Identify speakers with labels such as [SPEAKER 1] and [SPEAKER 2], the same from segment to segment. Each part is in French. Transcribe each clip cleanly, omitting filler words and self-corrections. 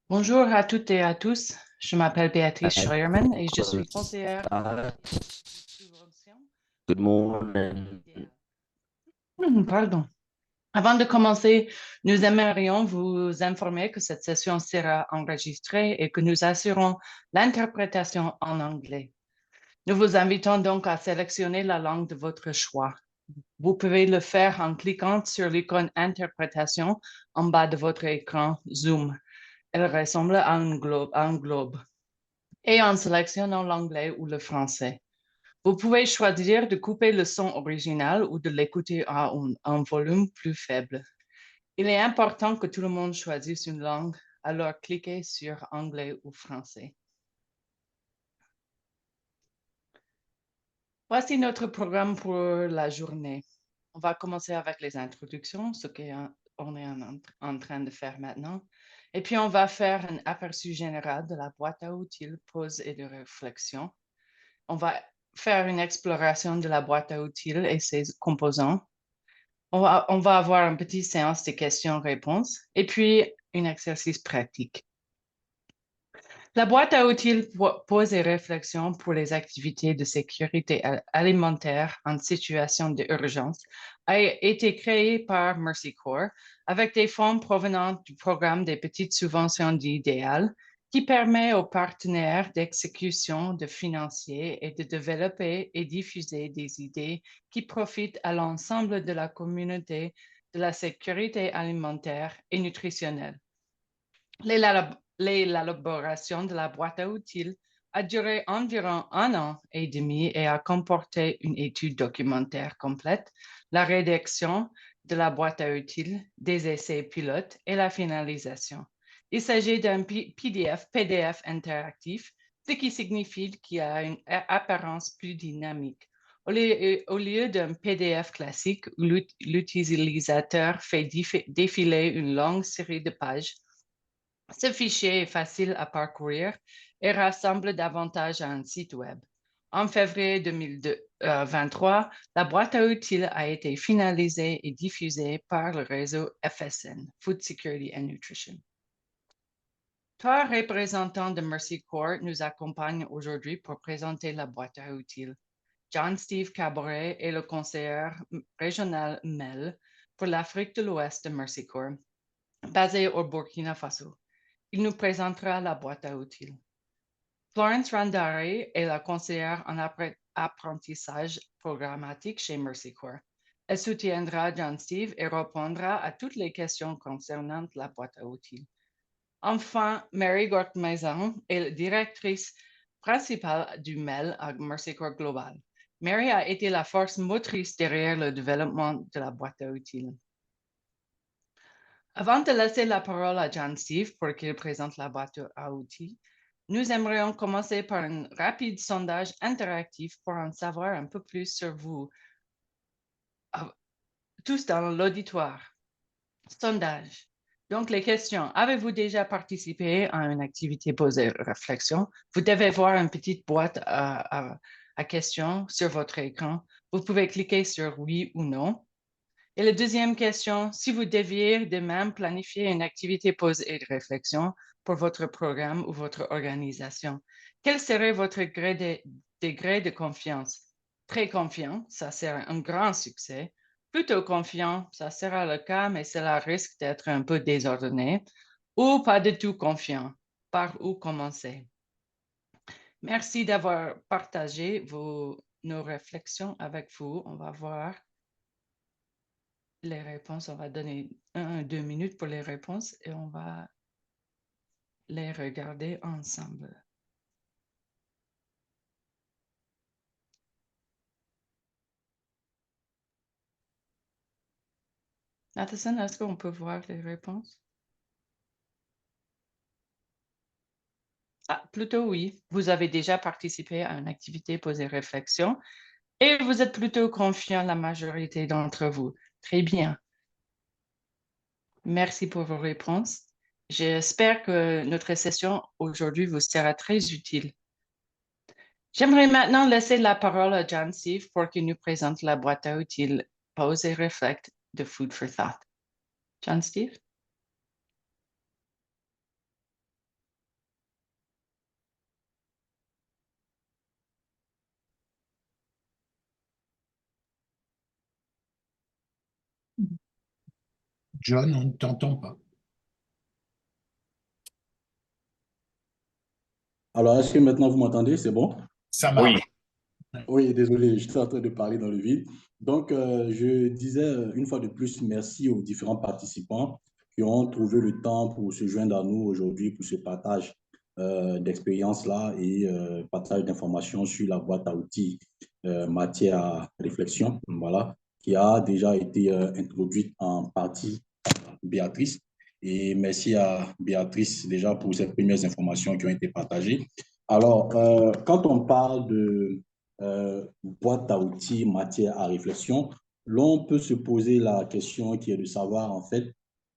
[SPEAKER 1] Bonjour à toutes et à tous. Je m'appelle Béatrice
[SPEAKER 2] I
[SPEAKER 1] Scheuermann et je
[SPEAKER 2] could
[SPEAKER 1] suis conseillère
[SPEAKER 2] start.
[SPEAKER 1] de subvention
[SPEAKER 2] Good
[SPEAKER 1] à
[SPEAKER 2] morning.
[SPEAKER 1] l'IDEAL. Pardon. Avant de commencer, nous aimerions vous informer que cette session sera enregistrée et que nous assurons l'interprétation en anglais. Nous vous invitons donc à sélectionner la langue de votre choix. Vous pouvez le faire en cliquant sur l'icône Interprétation en bas de votre écran Zoom. Elle ressemble à un globe. Et en sélectionnant l'anglais ou le français. Vous pouvez choisir de couper le son original ou de l'écouter à un volume plus faible. Il est important que tout le monde choisisse une langue, alors cliquez sur anglais ou français. Voici notre programme pour la journée. On va commencer avec les introductions, ce qu'on est en train de faire maintenant. Et puis, on va faire un aperçu général de la boîte à outils, pause et de réflexion. On va faire une exploration de la boîte à outils et ses composants. On va avoir une petite séance de questions-réponses et puis un exercice pratique. La boîte à outils pose des réflexions pour les activités de sécurité alimentaire en situation d'urgence a été créée par Mercy Corps avec des fonds provenant du programme des petites subventions d'idéal qui permet aux partenaires d'exécution de financiers et de développer et diffuser des idées qui profitent à l'ensemble de la communauté de la sécurité alimentaire et nutritionnelle. L'élaboration de la boîte à outils a duré environ 1 an et demi et a comporté une étude documentaire complète, la rédaction de la boîte à outils, des essais pilotes et la finalisation. Il s'agit d'un PDF interactif, ce qui signifie qu'il a une apparence plus dynamique. Au lieu d'un PDF classique où l'utilisateur fait défiler une longue série de pages, ce fichier est facile à parcourir et rassemble davantage à un site web. En février 2023, la boîte à outils a été finalisée et diffusée par le réseau FSN, Food Security and Nutrition. Trois représentants de Mercy Corps nous accompagnent aujourd'hui pour présenter la boîte à outils. John-Steve Caboret est le conseiller régional MEL pour l'Afrique de l'Ouest de Mercy Corps, basé au Burkina Faso. Il nous présentera la boîte à outils. Florence Randari est la conseillère en apprentissage programmatique chez Mercy Corps. Elle soutiendra John Steve et répondra à toutes les questions concernant la boîte à outils. Enfin, Mary Gortmaison est la directrice principale du MEL à Mercy Corps Global. Mary a été la force motrice derrière le développement de la boîte à outils. Avant de laisser la parole à John Steve pour qu'il présente la boîte à outils, nous aimerions commencer par un rapide sondage interactif pour en savoir un peu plus sur vous, tous dans l'auditoire. Sondage. Donc, les questions. Avez-vous déjà participé à une activité posée réflexion? Vous devez voir une petite boîte à questions sur votre écran. Vous pouvez cliquer sur oui ou non. Et la deuxième question, si vous deviez de même planifier une activité pause et de réflexion pour votre programme ou votre organisation, quel serait votre degré de confiance? Très confiant, ça sera un grand succès. Plutôt confiant, ça sera le cas, mais cela risque d'être un peu désordonné. Ou pas du tout confiant. Par où commencer? Merci d'avoir partagé nos réflexions avec vous. On va voir les réponses. On va donner 1 à 2 minutes pour les réponses et on va les regarder ensemble. Nathan, est-ce qu'on peut voir les réponses? Ah, plutôt oui. Vous avez déjà participé à une activité posée réflexion et vous êtes plutôt confiant, la majorité d'entre vous. Très bien. Merci pour vos réponses. J'espère que notre session aujourd'hui vous sera très utile. J'aimerais maintenant laisser la parole à John Steve pour qu'il nous présente la boîte à outils Pause et Reflect de Food for Thought. John Steve?
[SPEAKER 2] John, on ne t'entend pas.
[SPEAKER 3] Alors, est-ce que maintenant vous m'entendez? C'est bon?
[SPEAKER 2] Ça
[SPEAKER 4] Oui,
[SPEAKER 2] marche.
[SPEAKER 3] Oui, désolé, j'étais en train de parler dans le vide. Donc, je disais une fois de plus merci aux différents participants qui ont trouvé le temps pour se joindre à nous aujourd'hui pour ce partage d'expériences-là et partage d'informations sur la boîte à outils matière à réflexion, voilà, qui a déjà été introduite en partie par Béatrice. Et merci à Béatrice déjà pour ces premières informations qui ont été partagées. Alors, quand on parle de boîte à outils, matière à réflexion, l'on peut se poser la question qui est de savoir en fait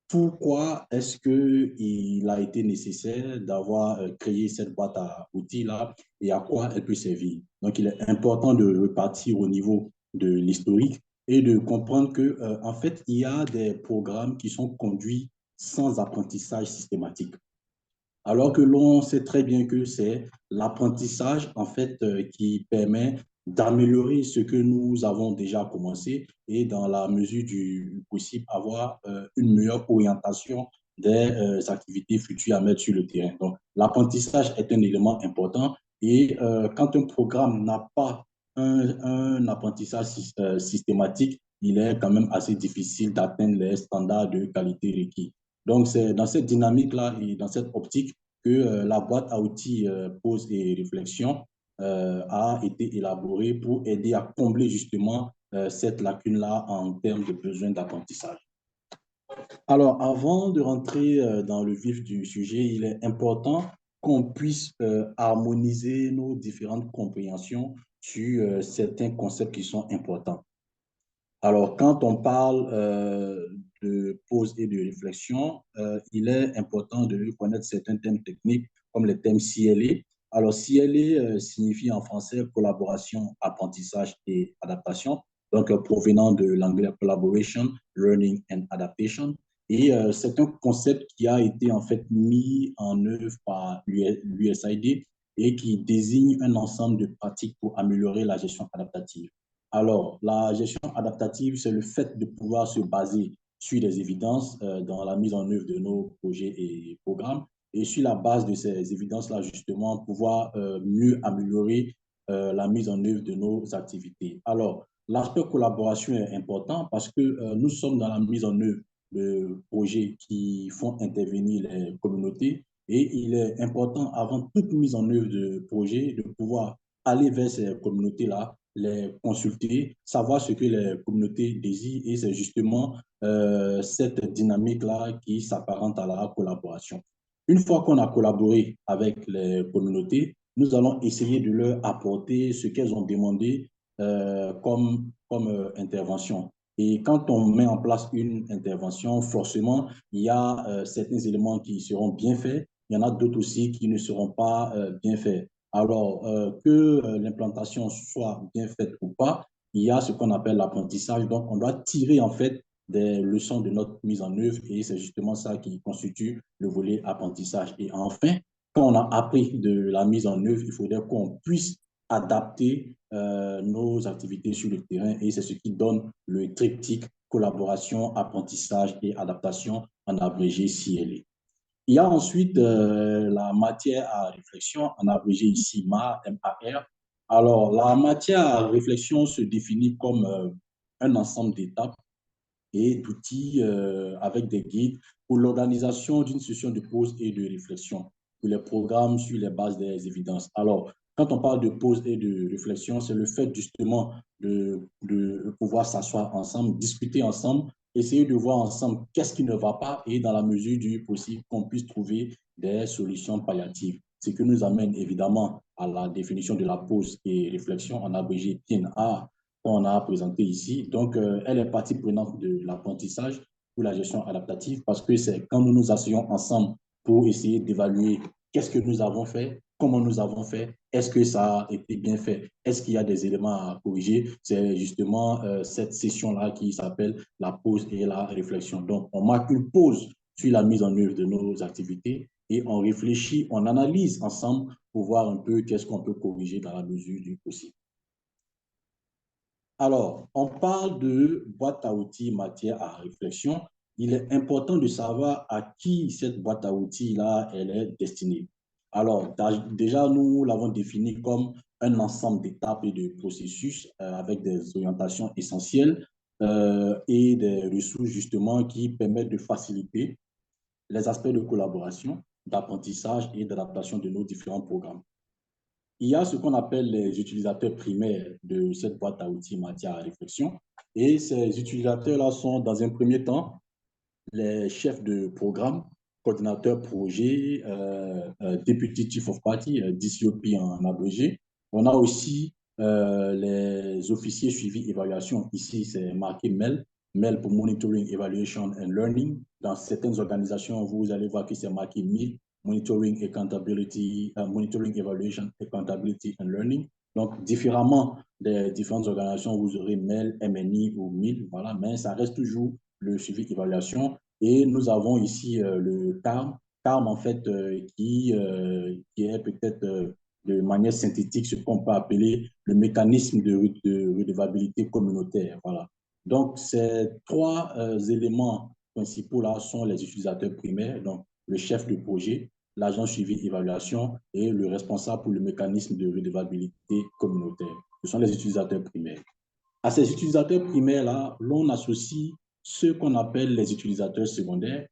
[SPEAKER 3] pourquoi est-ce qu'il a été nécessaire d'avoir créé cette boîte à outils-là et à quoi elle peut servir. Donc, il est important de repartir au niveau de l'historique et de comprendre que, en fait, il y a des programmes qui sont conduits sans apprentissage systématique. Alors que l'on sait très bien que c'est l'apprentissage, en fait, qui permet d'améliorer ce que nous avons déjà commencé et dans la mesure du possible, avoir une meilleure orientation des activités futures à mettre sur le terrain. Donc, l'apprentissage est un élément important et quand un programme n'a pas un apprentissage systématique, il est quand même assez difficile d'atteindre les standards de qualité requis. Donc, c'est dans cette dynamique-là et dans cette optique que la boîte à outils pause et réflexion a été élaborée pour aider à combler justement cette lacune-là en termes de besoins d'apprentissage. Alors, avant de rentrer dans le vif du sujet, il est important qu'on puisse harmoniser nos différentes compréhensions sur certains concepts qui sont importants. Alors, quand on parle de pause et de réflexion, il est important de connaître certains thèmes techniques comme les thèmes CLA. Alors, CLA signifie en français collaboration, apprentissage et adaptation, donc provenant de l'anglais collaboration, learning and adaptation. Et c'est un concept qui a été en fait mis en œuvre par l'USAID et qui désigne un ensemble de pratiques pour améliorer la gestion adaptative. Alors, la gestion adaptative, c'est le fait de pouvoir se baser sur des évidences dans la mise en œuvre de nos projets et programmes. Et sur la base de ces évidences-là, justement, pouvoir mieux améliorer la mise en œuvre de nos activités. Alors, l'aspect collaboration est important parce que nous sommes dans la mise en œuvre de projets qui font intervenir les communautés. Et il est important, avant toute mise en œuvre de projet, de pouvoir aller vers ces communautés-là, les consulter, savoir ce que les communautés désirent et c'est justement cette dynamique-là qui s'apparente à la collaboration. Une fois qu'on a collaboré avec les communautés, nous allons essayer de leur apporter ce qu'elles ont demandé comme intervention. Et quand on met en place une intervention, forcément, il y a certains éléments qui seront bien faits, il y en a d'autres aussi qui ne seront pas bien faits. Alors, que l'implantation soit bien faite ou pas, il y a ce qu'on appelle l'apprentissage. Donc, on doit tirer en fait des leçons de notre mise en œuvre et c'est justement ça qui constitue le volet apprentissage. Et enfin, quand on a appris de la mise en œuvre, il faudrait qu'on puisse adapter nos activités sur le terrain et c'est ce qui donne le triptyque collaboration, apprentissage et adaptation en abrégé CLA. Il y a ensuite la matière à réflexion, en abrégé ici MAR. Alors, la matière à réflexion se définit comme un ensemble d'étapes et d'outils avec des guides pour l'organisation d'une session de pause et de réflexion, pour les programmes sur les bases des évidences. Alors, quand on parle de pause et de réflexion, c'est le fait justement de pouvoir s'asseoir ensemble, discuter ensemble, essayer de voir ensemble qu'est-ce qui ne va pas et dans la mesure du possible qu'on puisse trouver des solutions palliatives. Ce qui nous amène évidemment à la définition de la pause et réflexion en abrégé PNA qu'on a présenté ici. Donc, elle est partie prenante de l'apprentissage pour la gestion adaptative parce que c'est quand nous nous asseyons ensemble pour essayer d'évaluer qu'est-ce que nous avons fait, comment nous avons fait, est-ce que ça a été bien fait, est-ce qu'il y a des éléments à corriger. C'est justement cette session-là qui s'appelle la pause et la réflexion. Donc, on marque une pause sur la mise en œuvre de nos activités et on réfléchit, on analyse ensemble pour voir un peu qu'est-ce qu'on peut corriger dans la mesure du possible. Alors, on parle de boîte à outils matière à réflexion. il est important de savoir à qui cette boîte à outils-là, elle est destinée. Alors, déjà, nous l'avons défini comme un ensemble d'étapes et de processus avec des orientations essentielles et des ressources justement qui permettent de faciliter les aspects de collaboration, d'apprentissage et d'adaptation de nos différents programmes. Il y a ce qu'on appelle les utilisateurs primaires de cette boîte à outils matière à réflexion. Et ces utilisateurs-là sont, dans un premier temps, les chefs de programme, coordinateurs projet, Deputy Chief of Party, DCOP en abrégé. On a aussi les officiers suivi évaluation. Ici, c'est marqué MEL, MEL pour Monitoring, Evaluation and Learning. Dans certaines organisations, vous allez voir que c'est marqué MIL, Monitoring, Accountability, Monitoring, Evaluation, Accountability and Learning. Donc, différemment des différentes organisations, vous aurez MEL, MNI ou MIL, voilà, mais ça reste toujours le suivi évaluation. Et nous avons ici le CARM, CARM en fait, qui est peut-être de manière synthétique ce qu'on peut appeler le mécanisme de redevabilité communautaire. Voilà. Donc, ces trois éléments principaux là sont les utilisateurs primaires, donc le chef de projet, l'agent suivi évaluation et le responsable pour le mécanisme de redevabilité communautaire. Ce sont les utilisateurs primaires. À ces utilisateurs primaires-là, l'on associe ce qu'on appelle les utilisateurs secondaires.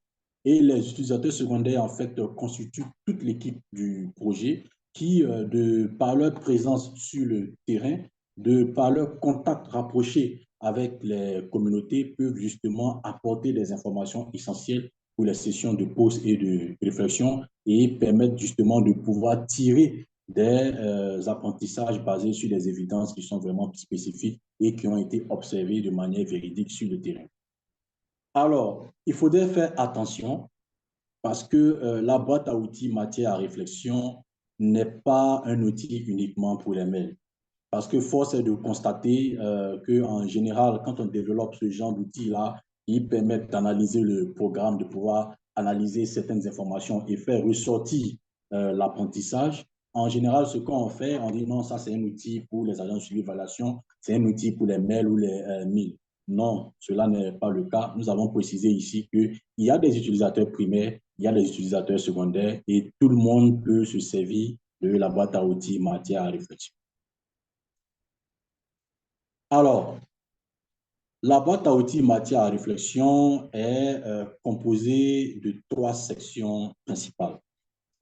[SPEAKER 3] Et les utilisateurs secondaires, en fait, constituent toute l'équipe du projet qui, de par leur présence sur le terrain, de par leur contact rapproché avec les communautés, peuvent justement apporter des informations essentielles pour les sessions de pause et de réflexion et permettre justement de pouvoir tirer des apprentissages basés sur des évidences qui sont vraiment spécifiques et qui ont été observées de manière véridique sur le terrain. Alors, il faudrait faire attention parce que la boîte à outils matière à réflexion n'est pas un outil uniquement pour les mails. Parce que force est de constater qu'en général, quand on développe ce genre d'outils-là, ils permettent d'analyser le programme, de pouvoir analyser certaines informations et faire ressortir l'apprentissage. En général, ce qu'on fait, on dit non, ça c'est un outil pour les agents de suivi d'évaluation, c'est un outil pour les mails ou les mails. Non, cela n'est pas le cas. Nous avons précisé ici qu'il y a des utilisateurs primaires, il y a des utilisateurs secondaires et tout le monde peut se servir de la boîte à outils matière à réflexion. Alors, la boîte à outils matière à réflexion est composée de trois sections principales.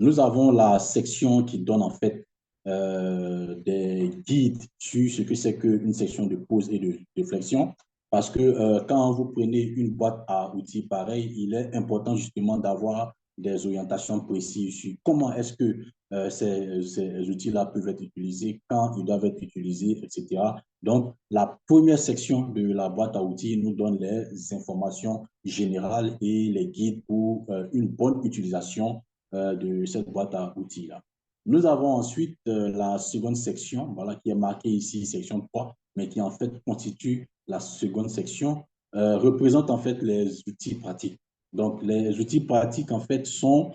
[SPEAKER 3] Nous avons la section qui donne en fait des guides sur ce que c'est qu'une section de pause et de réflexion. Parce que quand vous prenez une boîte à outils pareille, il est important justement d'avoir des orientations précises sur comment est-ce que ces outils-là peuvent être utilisés, quand ils doivent être utilisés, etc. Donc, la première section de la boîte à outils nous donne les informations générales et les guides pour une bonne utilisation de cette boîte à outils-là. Nous avons ensuite la seconde section, voilà, qui est marquée ici, section 3, mais qui en fait constitue la seconde section, représente en fait les outils pratiques. Donc, les outils pratiques, en fait, sont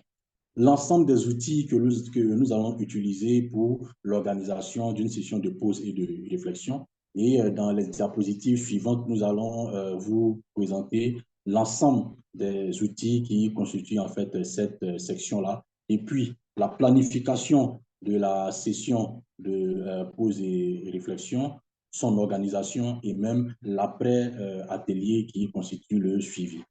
[SPEAKER 3] l'ensemble des outils que nous allons utiliser pour l'organisation d'une session de pause et de réflexion. Et dans les diapositives suivantes, nous allons vous présenter l'ensemble des outils qui constituent en fait cette section-là. Et puis, la planification de la session de pause et réflexion, son organisation et même l'après-atelier qui constitue le suivi.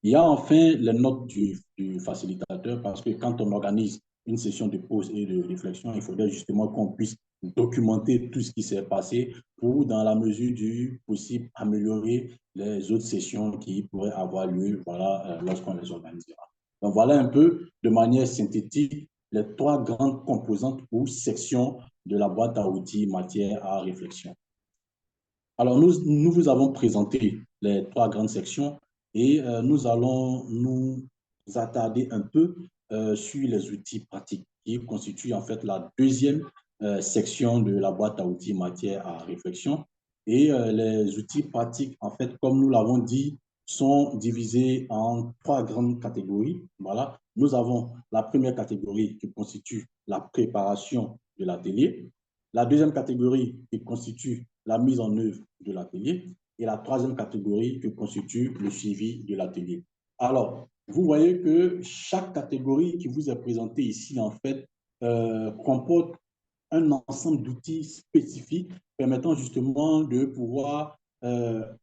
[SPEAKER 3] Il y a enfin les notes du facilitateur parce que quand on organise une session de pause et de réflexion, il faudrait justement qu'on puisse documenter tout ce qui s'est passé pour, dans la mesure du possible, améliorer les autres sessions qui pourraient avoir lieu voilà, lorsqu'on les organisera. Donc voilà un peu de manière synthétique les trois grandes composantes ou sections de la boîte à outils matière à réflexion. Alors nous vous avons présenté les trois grandes sections et nous allons nous attarder un peu sur les outils pratiques qui constituent en fait la deuxième section de la boîte à outils matière à réflexion. Et les outils pratiques, en fait, comme nous l'avons dit, sont divisés en trois grandes catégories. Voilà. Nous avons la première catégorie qui constitue la préparation de l'atelier, la deuxième catégorie qui constitue la mise en œuvre de l'atelier et la troisième catégorie qui constitue le suivi de l'atelier. Alors, vous voyez que chaque catégorie qui vous est présentée ici, en fait, comporte un ensemble d'outils spécifiques permettant justement de pouvoir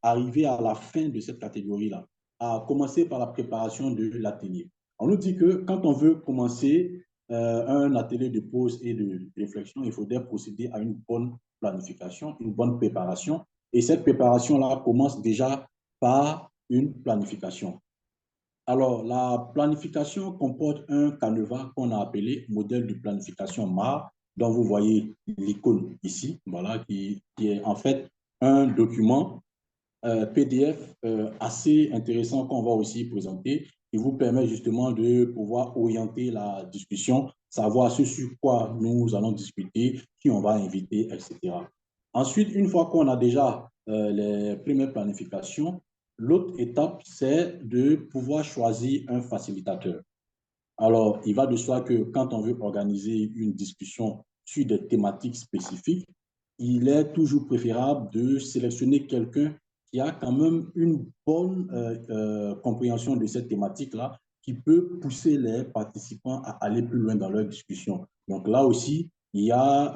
[SPEAKER 3] arriver à la fin de cette catégorie-là, à commencer par la préparation de l'atelier. On nous dit que quand on veut commencer un atelier de pause et de réflexion, il faudrait procéder à une bonne planification, une bonne préparation. Et cette préparation-là commence déjà par une planification. Alors, la planification comporte un canevas qu'on a appelé modèle de planification MAR, dont vous voyez l'icône ici, voilà, qui est en fait un document PDF assez intéressant qu'on va aussi présenter, qui vous permet justement de pouvoir orienter la discussion, savoir ce sur quoi nous allons discuter, qui on va inviter, etc. Ensuite, une fois qu'on a déjà les premières planifications, l'autre étape, c'est de pouvoir choisir un facilitateur. Alors, il va de soi que quand on veut organiser une discussion sur des thématiques spécifiques, il est toujours préférable de sélectionner quelqu'un qui a quand même une bonne compréhension de cette thématique-là, qui peut pousser les participants à aller plus loin dans leur discussion. Donc là aussi, il y a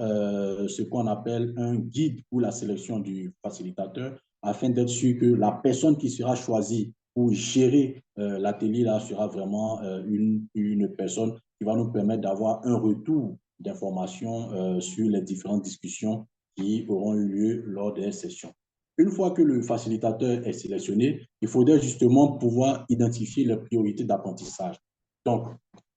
[SPEAKER 3] ce qu'on appelle un guide pour la sélection du facilitateur, afin d'être sûr que la personne qui sera choisie pour gérer l'atelier là sera vraiment une personne qui va nous permettre d'avoir un retour d'informations sur les différentes discussions qui auront eu lieu lors des sessions. Une fois que le facilitateur est sélectionné, il faudrait justement pouvoir identifier les priorités d'apprentissage. Donc,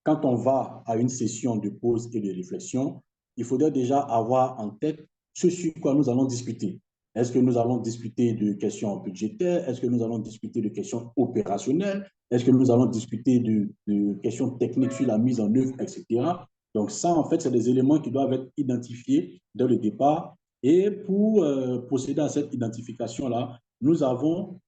[SPEAKER 3] quand on va à une session de pause et de réflexion, il faudrait déjà avoir en tête ce sur quoi nous allons discuter. Est-ce que nous allons discuter de questions budgétaires? Est-ce que nous allons discuter de questions opérationnelles? Est-ce que nous allons discuter de questions techniques sur la mise en œuvre, etc. Donc ça, en fait, c'est des éléments qui doivent être identifiés dès le départ. Et pour procéder à cette identification-là, nous avons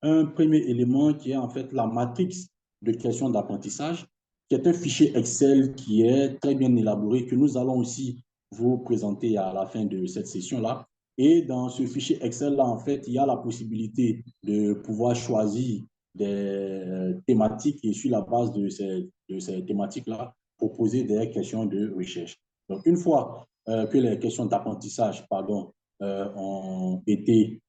[SPEAKER 3] un premier élément qui est en fait la matrice de questions d'apprentissage, qui est un fichier Excel qui est très bien élaboré, que nous allons aussi vous présenter à la fin de cette session-là. Et dans ce fichier Excel-là, en fait, il y a la possibilité de pouvoir choisir des thématiques et sur la base de ces thématiques-là, proposer des questions de recherche. Donc, une fois que les questions d'apprentissage, pardon, ont été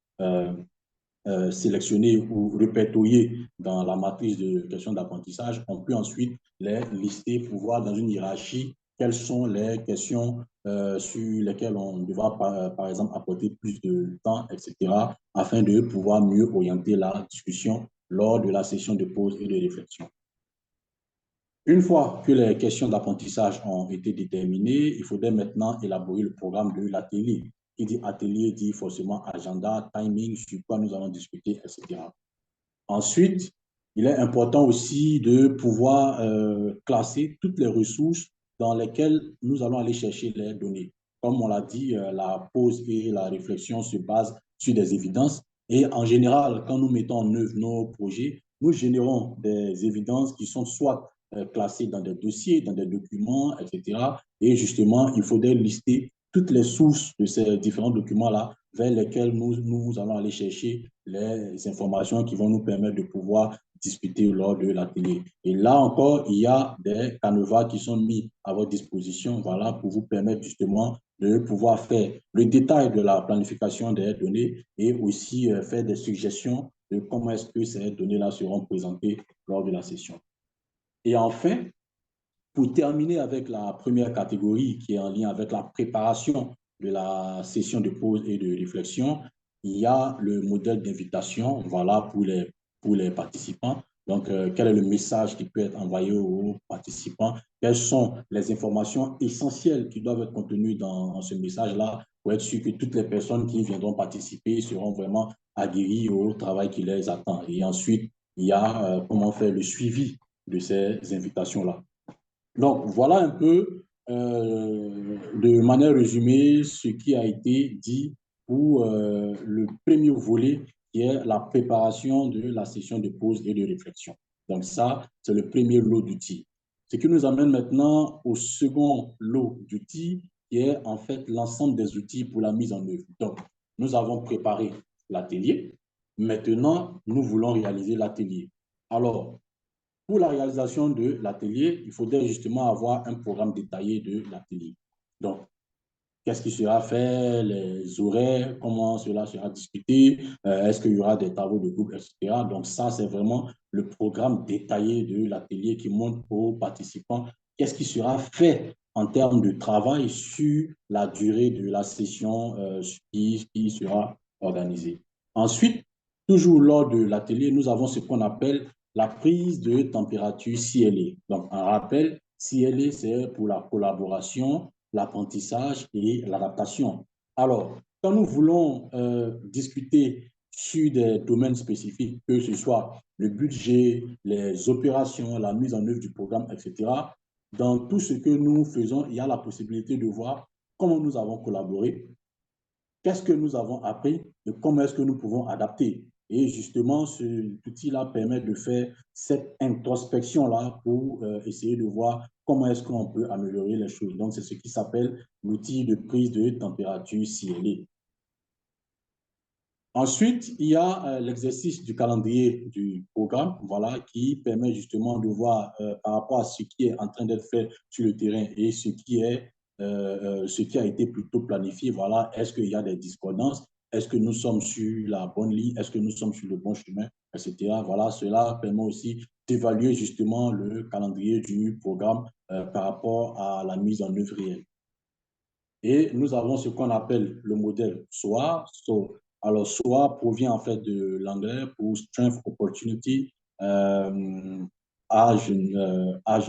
[SPEAKER 3] sélectionnés ou répertoriés dans la matrice de questions d'apprentissage, on peut ensuite les lister pour voir dans une hiérarchie quelles sont les questions sur lesquelles on devra, par exemple, apporter plus de temps, etc., afin de pouvoir mieux orienter la discussion lors de la session de pause et de réflexion. Une fois que les questions d'apprentissage ont été déterminées, il faudrait maintenant élaborer le programme de l'atelier. Qui dit atelier dit forcément agenda, timing, sur quoi nous allons discuter, etc. Ensuite, il est important aussi de pouvoir classer toutes les ressources dans lesquelles nous allons aller chercher les données. Comme on l'a dit, la pause et la réflexion se basent sur des évidences. Et en général, quand nous mettons en œuvre nos projets, nous générons des évidences qui sont soit classées dans des dossiers, dans des documents, etc. Et justement, il faudrait lister toutes les sources de ces différents documents-là vers lesquels nous allons aller chercher les informations qui vont nous permettre de pouvoir discuter lors de l'atelier. Et là encore, il y a des canevas qui sont mis à votre disposition, voilà, pour vous permettre justement de pouvoir faire le détail de la planification des données et aussi faire des suggestions de comment est-ce que ces données-là seront présentées lors de la session. Et enfin, pour terminer avec la première catégorie qui est en lien avec la préparation de la session de pause et de réflexion, il y a le modèle d'invitation, voilà, pour les participants. Donc, quel est le message qui peut être envoyé aux participants? Quelles sont les informations essentielles qui doivent être contenues dans ce message-là pour être sûr que toutes les personnes qui viendront participer seront vraiment aguerries au travail qui les attend. Et ensuite, il y a comment faire le suivi de ces invitations-là. Donc, voilà un peu de manière résumée ce qui a été dit pour le premier volet qui est la préparation de la session de pause et de réflexion. Donc ça, c'est le premier lot d'outils. Ce qui nous amène maintenant au second lot d'outils qui est en fait l'ensemble des outils pour la mise en œuvre. Donc, nous avons préparé l'atelier. Maintenant, nous voulons réaliser l'atelier. Alors, Pour la réalisation de l'atelier, il faudrait justement avoir un programme détaillé de l'atelier. Donc, qu'est-ce qui sera fait, les horaires, comment cela sera discuté, est-ce qu'il y aura des travaux de groupe, etc. Donc ça, c'est vraiment le programme détaillé de l'atelier qui montre aux participants qu'est-ce qui sera fait en termes de travail sur la durée de la session qui sera organisée. Ensuite, toujours lors de l'atelier, nous avons ce qu'on appelle la prise de température CLA. Donc, un rappel, CLA, c'est pour la collaboration, l'apprentissage et l'adaptation. Alors, quand nous voulons discuter sur des domaines spécifiques, que ce soit le budget, les opérations, la mise en œuvre du programme, etc., dans tout ce que nous faisons, il y a la possibilité de voir comment nous avons collaboré, qu'est-ce que nous avons appris et comment est-ce que nous pouvons adapter. Et justement, cet outil-là permet de faire cette introspection-là pour essayer de voir comment est-ce qu'on peut améliorer les choses. Donc, c'est ce qui s'appelle l'outil de prise de température CLA. Ensuite, il y a l'exercice du calendrier du programme, voilà, qui permet justement de voir par rapport à ce qui est en train d'être fait sur le terrain et ce qui a été plutôt planifié. Voilà, est-ce qu'il y a des discordances? Est-ce que nous sommes sur la bonne ligne? Est-ce que nous sommes sur le bon chemin? Etc. Voilà, cela permet aussi d'évaluer justement le calendrier du programme par rapport à la mise en œuvre réelle. Et nous avons ce qu'on appelle le modèle SOA. Alors, SOA provient en fait de l'anglais pour Strength Opportunity. Je ne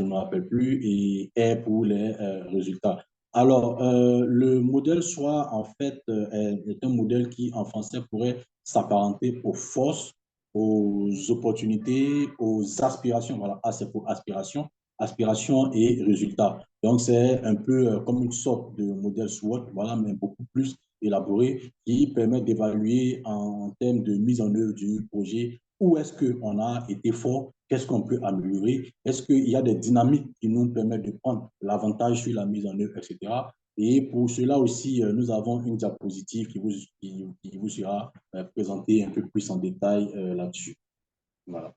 [SPEAKER 3] me rappelle plus, et R pour les résultats. Alors, le modèle SOA, en fait, est un modèle qui, en français, pourrait s'apparenter aux forces, aux opportunités, aux aspirations. Voilà, A, c'est pour aspiration, aspiration et résultats. Donc, c'est un peu comme une sorte de modèle SWOT, voilà, mais beaucoup plus élaboré, qui permet d'évaluer en termes de mise en œuvre du projet où est-ce qu'on a été fort, qu'est-ce qu'on peut améliorer, est-ce qu'il y a des dynamiques qui nous permettent de prendre l'avantage sur la mise en œuvre, etc. Et pour cela aussi, nous avons une diapositive qui vous sera présentée un peu plus en détail là-dessus. Voilà.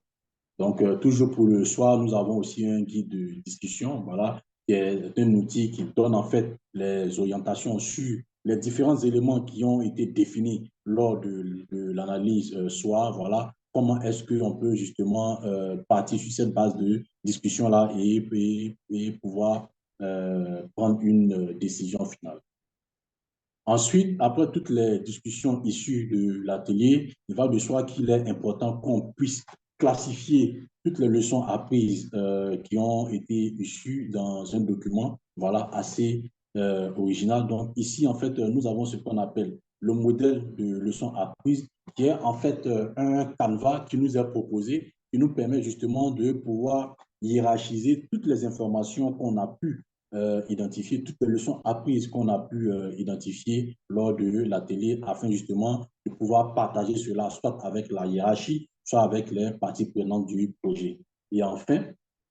[SPEAKER 3] Donc, toujours pour le soir, nous avons aussi un guide de discussion, voilà, qui est un outil qui donne en fait les orientations sur les différents éléments qui ont été définis lors de l'analyse soir, voilà, comment est-ce qu'on peut justement partir sur cette base de discussion-là et pouvoir prendre une décision finale. Ensuite, après toutes les discussions issues de l'atelier, il va de soi qu'il est important qu'on puisse classifier toutes les leçons apprises qui ont été issues dans un document, voilà, assez original. Donc ici, en fait, nous avons ce qu'on appelle le modèle de leçons apprises, qui est en fait un canevas qui nous est proposé, qui nous permet justement de pouvoir hiérarchiser toutes les informations qu'on a pu identifier toutes les leçons apprises qu'on a pu identifier lors de l'atelier afin justement de pouvoir partager cela soit avec la hiérarchie, soit avec les parties prenantes du projet. Et enfin,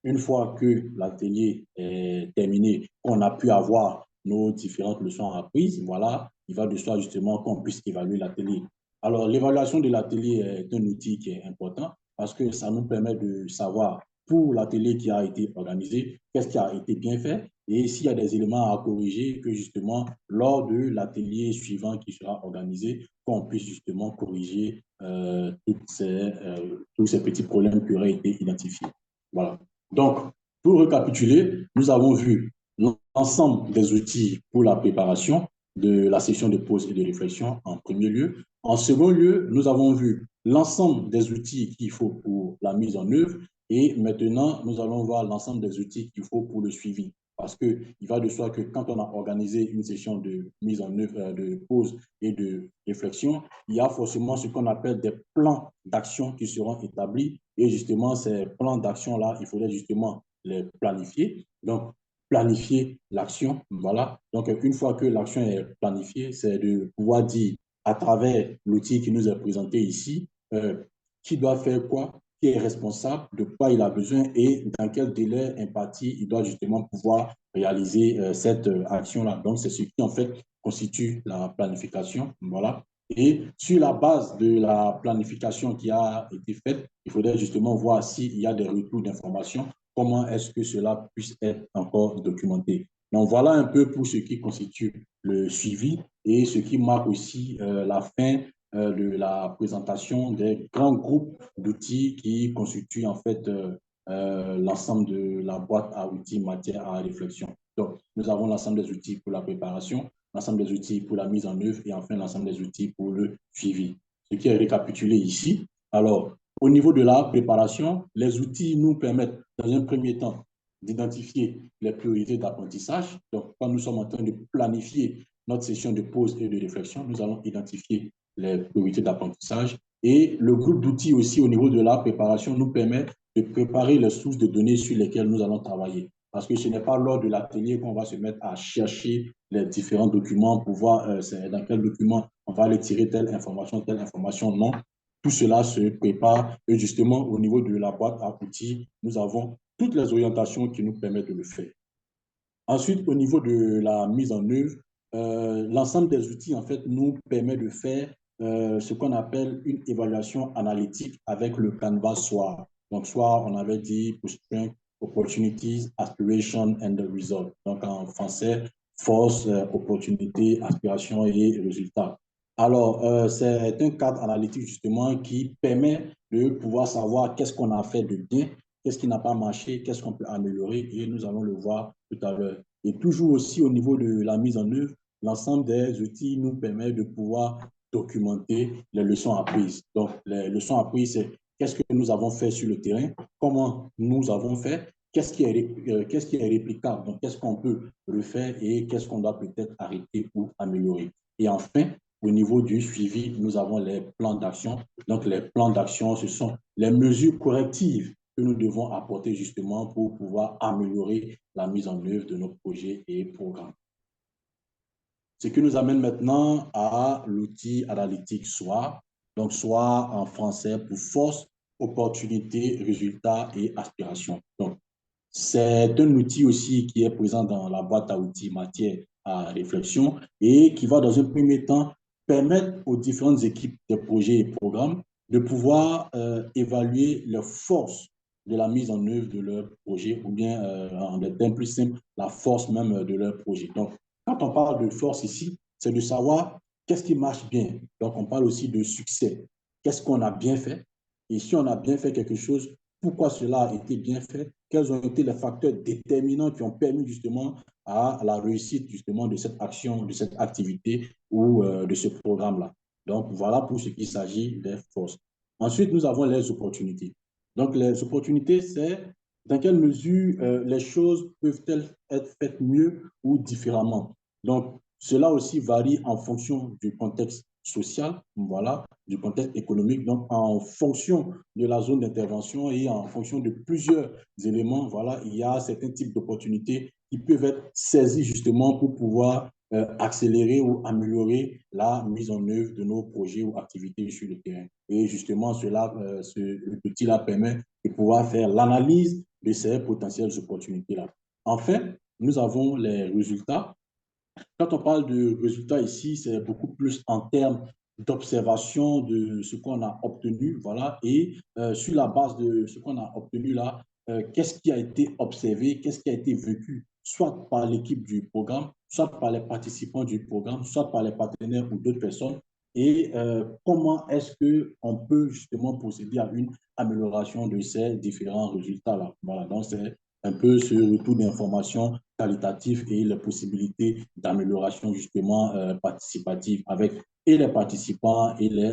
[SPEAKER 3] une fois que l'atelier est terminé, qu'on a pu avoir nos différentes leçons apprises, voilà, il va de soi justement qu'on puisse évaluer l'atelier. Alors, l'évaluation de l'atelier est un outil qui est important parce que ça nous permet de savoir pour l'atelier qui a été organisé, qu'est-ce qui a été bien fait et s'il y a des éléments à corriger, que justement, lors de l'atelier suivant qui sera organisé, qu'on puisse justement corriger tous ces petits problèmes qui auraient été identifiés. Voilà. Donc, pour récapituler, nous avons vu l'ensemble des outils pour la préparation de la session de pause et de réflexion en premier lieu. En second lieu, nous avons vu l'ensemble des outils qu'il faut pour la mise en œuvre. Et maintenant, nous allons voir l'ensemble des outils qu'il faut pour le suivi. Parce qu'il va de soi que quand on a organisé une session de mise en œuvre, de pause et de réflexion, il y a forcément ce qu'on appelle des plans d'action qui seront établis. Et justement, ces plans d'action-là, il faudrait justement les planifier. Donc, planifier l'action, voilà. Donc, une fois que l'action est planifiée, c'est de pouvoir dire à travers l'outil qui nous est présenté ici, qui doit faire quoi, qui est responsable, de quoi il a besoin et dans quel délai imparti il doit justement pouvoir réaliser cette action-là. Donc, c'est ce qui, en fait, constitue la planification. Voilà. Et sur la base de la planification qui a été faite, il faudrait justement voir s'il y a des retours d'informations, comment est-ce que cela puisse être encore documenté. Donc voilà un peu pour ce qui constitue le suivi et ce qui marque aussi la fin de la présentation des grands groupes d'outils qui constituent en fait l'ensemble de la boîte à outils matière à réflexion. Donc, nous avons l'ensemble des outils pour la préparation, l'ensemble des outils pour la mise en œuvre et enfin l'ensemble des outils pour le suivi. Ce qui est récapitulé ici. Alors, au niveau de la préparation, les outils nous permettent, dans un premier temps, d'identifier les priorités d'apprentissage. Donc, quand nous sommes en train de planifier notre session de pause et de réflexion, nous allons identifier les priorités d'apprentissage. Et le groupe d'outils aussi au niveau de la préparation nous permet de préparer les sources de données sur lesquelles nous allons travailler. Parce que ce n'est pas lors de l'atelier qu'on va se mettre à chercher les différents documents pour voir dans quel document on va aller tirer telle information. Non, tout cela se prépare et justement au niveau de la boîte à outils, nous avons toutes les orientations qui nous permettent de le faire. Ensuite, au niveau de la mise en œuvre, l'ensemble des outils, en fait, nous permet de faire ce qu'on appelle une évaluation analytique avec le Canvas SWOT. Donc, SWOT, on avait dit pour Strength, Opportunities, Aspiration and the Result. Donc, en français, force, opportunité, aspiration et résultat. Alors, c'est un cadre analytique justement qui permet de pouvoir savoir qu'est-ce qu'on a fait de bien, qu'est-ce qui n'a pas marché, qu'est-ce qu'on peut améliorer et nous allons le voir tout à l'heure. Et toujours aussi au niveau de la mise en œuvre, l'ensemble des outils nous permet de pouvoir documenter les leçons apprises. Donc, les leçons apprises, c'est qu'est-ce que nous avons fait sur le terrain, comment nous avons fait, qu'est-ce qui est réplicable, donc qu'est-ce qu'on peut refaire et qu'est-ce qu'on doit peut-être arrêter ou améliorer. Et enfin, au niveau du suivi, nous avons les plans d'action. Donc, les plans d'action, ce sont les mesures correctives que nous devons apporter justement pour pouvoir améliorer la mise en œuvre de nos projets et programmes. Ce qui nous amène maintenant à l'outil analytique SWOT, donc SWOT en français pour force, opportunité, résultat et aspiration. Donc, c'est un outil aussi qui est présent dans la boîte à outils matière à réflexion et qui va dans un premier temps permettre aux différentes équipes de projets et programmes de pouvoir évaluer leurs forces de la mise en œuvre de leur projet ou bien en des termes plus simples, la force même de leur projet. Donc, quand on parle de force ici, c'est de savoir qu'est-ce qui marche bien. Donc, on parle aussi de succès. Qu'est-ce qu'on a bien fait? Et si on a bien fait quelque chose, pourquoi cela a été bien fait? Quels ont été les facteurs déterminants qui ont permis justement à la réussite justement de cette action, de cette activité ou de ce programme-là. Donc, voilà pour ce qu'il s'agit des forces. Ensuite, nous avons les opportunités. Donc, les opportunités, c'est dans quelle mesure les choses peuvent-elles être faites mieux ou différemment. Donc, cela aussi varie en fonction du contexte social, voilà, du contexte économique, donc en fonction de la zone d'intervention et en fonction de plusieurs éléments, voilà, il y a certains types d'opportunités qui peuvent être saisies justement pour pouvoir accélérer ou améliorer la mise en œuvre de nos projets ou activités sur le terrain. Et justement, cela, ce outil-là permet de pouvoir faire l'analyse de ces potentielles opportunités-là. Enfin, nous avons les résultats. Quand on parle de résultats ici, c'est beaucoup plus en termes d'observation de ce qu'on a obtenu, voilà, et sur la base de ce qu'on a obtenu là, qu'est-ce qui a été observé, qu'est-ce qui a été vécu, soit par l'équipe du programme, soit par les participants du programme, soit par les partenaires ou d'autres personnes, et comment est-ce qu'on peut justement procéder à une amélioration de ces différents résultats-là. Voilà, donc c'est un peu ce retour d'informations qualitatif et les possibilités d'amélioration justement participative avec et les participants et les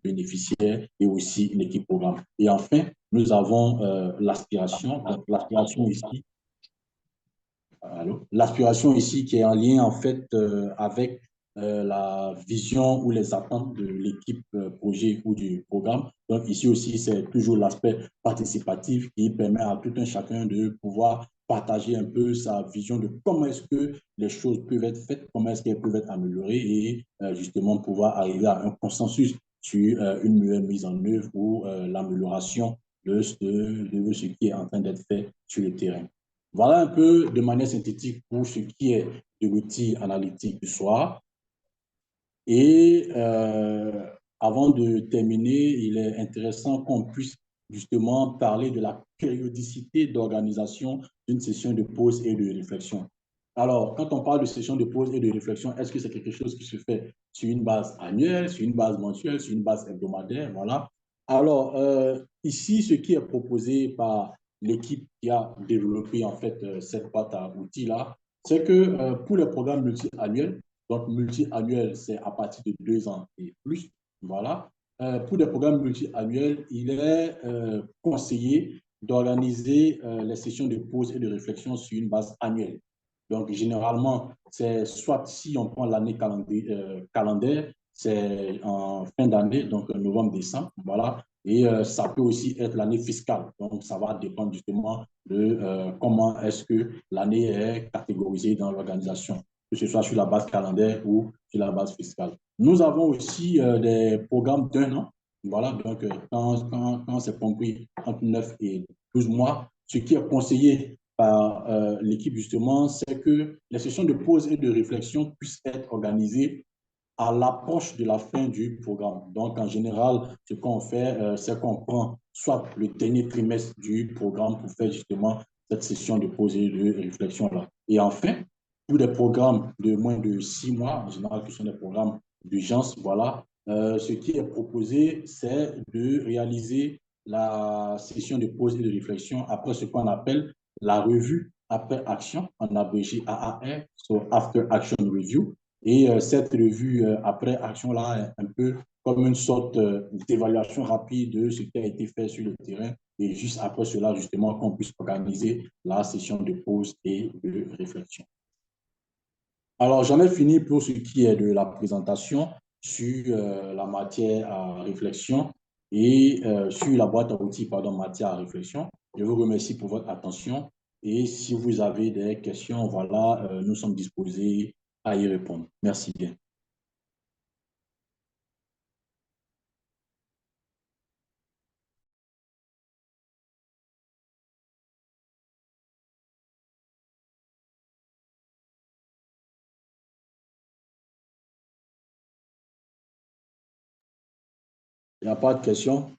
[SPEAKER 3] bénéficiaires et aussi l'équipe programme. Et enfin, nous avons l'aspiration. L'aspiration ici, l'aspiration ici qui est en lien en fait avec la vision ou les attentes de l'équipe projet ou du programme. Donc ici aussi, c'est toujours l'aspect participatif qui permet à tout un chacun de pouvoir partager un peu sa vision de comment est-ce que les choses peuvent être faites, comment est-ce qu'elles peuvent être améliorées et justement pouvoir arriver à un consensus sur une meilleure mise en œuvre ou l'amélioration de ce qui est en train d'être fait sur le terrain. Voilà un peu de manière synthétique pour ce qui est de l'outil analytique du soir. Et avant de terminer, il est intéressant qu'on puisse justement parler de la périodicité d'organisation d'une session de pause et de réflexion. Alors, quand on parle de session de pause et de réflexion, est-ce que c'est quelque chose qui se fait sur une base annuelle, sur une base mensuelle, sur une base hebdomadaire? Voilà. Alors, ici, ce qui est proposé par l'équipe qui a développé en fait cette boîte à outils-là, c'est que pour les programmes multi-annuels, donc multi-annuel, c'est à partir de 2 ans et plus, voilà. Pour des programmes multi-annuels, il est conseillé d'organiser les sessions de pause et de réflexion sur une base annuelle. Donc, généralement, c'est soit si on prend l'année calendaire, c'est en fin d'année, donc novembre-décembre, voilà. Et ça peut aussi être l'année fiscale. Donc, ça va dépendre justement de comment est-ce que l'année est catégorisée dans l'organisation, que ce soit sur la base calendaire ou sur la base fiscale. Nous avons aussi des programmes d'1 an. Voilà, donc quand c'est compris entre 9 et 12 mois, ce qui est conseillé par l'équipe justement, c'est que les sessions de pause et de réflexion puissent être organisées à l'approche de la fin du programme. Donc, en général, ce qu'on fait, c'est qu'on prend soit le dernier trimestre du programme pour faire justement cette session de pause et de réflexion-là. Et enfin, pour des programmes de moins de 6 mois, en général, qui sont des programmes d'urgence, voilà, ce qui est proposé, c'est de réaliser la session de pause et de réflexion après ce qu'on appelle la revue après action, en abrégé AAR, so After Action Review. Et cette revue après action-là est un peu comme une sorte d'évaluation rapide de ce qui a été fait sur le terrain. Et juste après cela, justement, qu'on puisse organiser la session de pause et de réflexion. Alors, j'en ai fini pour ce qui est de la présentation sur la matière à réflexion et sur la boîte à outils, pardon, matière à réflexion. Je vous remercie pour votre attention et si vous avez des questions, voilà, nous sommes disposés à y répondre. Merci bien. Il n'y a pas de questions.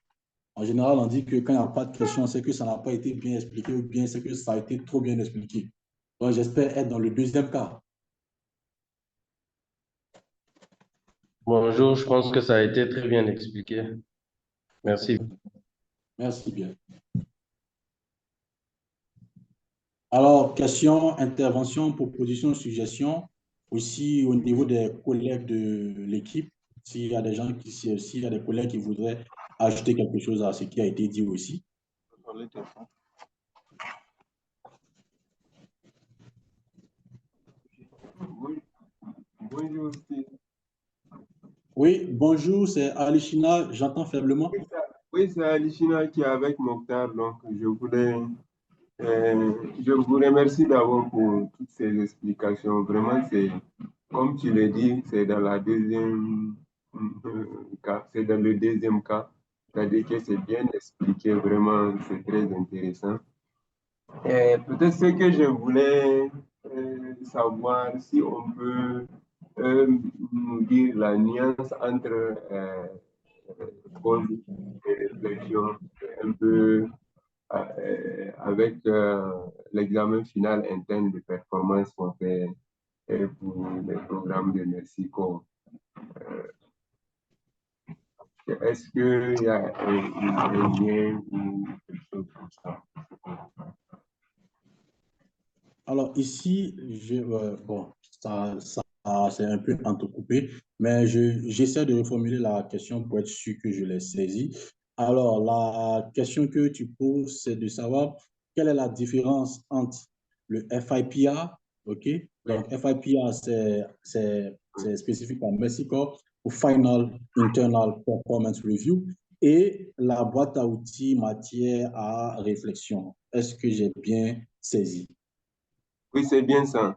[SPEAKER 3] En général, on dit que quand il n'y a pas de questions, c'est que ça n'a pas été bien expliqué ou bien c'est que ça a été trop bien expliqué. Donc, j'espère être dans le deuxième cas.
[SPEAKER 2] Bonjour, je pense que ça a été très bien expliqué. Merci.
[SPEAKER 3] Merci bien. Alors, questions, interventions, propositions, suggestions, aussi au niveau des collègues de l'équipe, s'il y a des gens qui, s'il y a des collègues qui voudraient ajouter quelque chose à ce qui a été dit aussi.
[SPEAKER 4] Oui, bonjour Steve.
[SPEAKER 3] Oui, bonjour, c'est Alishina, j'entends faiblement.
[SPEAKER 4] Oui, c'est Alishina qui est avec Mokhtar, donc je vous remercie d'abord pour toutes ces explications. Vraiment, c'est, comme tu l'as dit, c'est dans la deuxième cas, c'est dans le deuxième cas, c'est-à-dire que c'est bien expliqué, vraiment, c'est très intéressant. Peut-être ce que je voulais savoir, si on peut nous dire la nuance entre pause et réflexion, un peu avec l'examen final interne de performance qu'on fait pour les programmes de Mexico. Est-ce qu'il y a un lien ou quelque chose comme ça?
[SPEAKER 3] Alors ici, bon, c'est un peu entrecoupé, mais j'essaie de reformuler la question pour être sûr que je l'ai saisie. Alors, la question que tu poses, c'est de savoir quelle est la différence entre le FIPA, OK? Donc, FIPA, c'est spécifique à Mexico, ou Final Internal Performance Review, et la boîte à outils matière à réflexion. Est-ce que j'ai bien saisi?
[SPEAKER 4] Oui, c'est bien ça.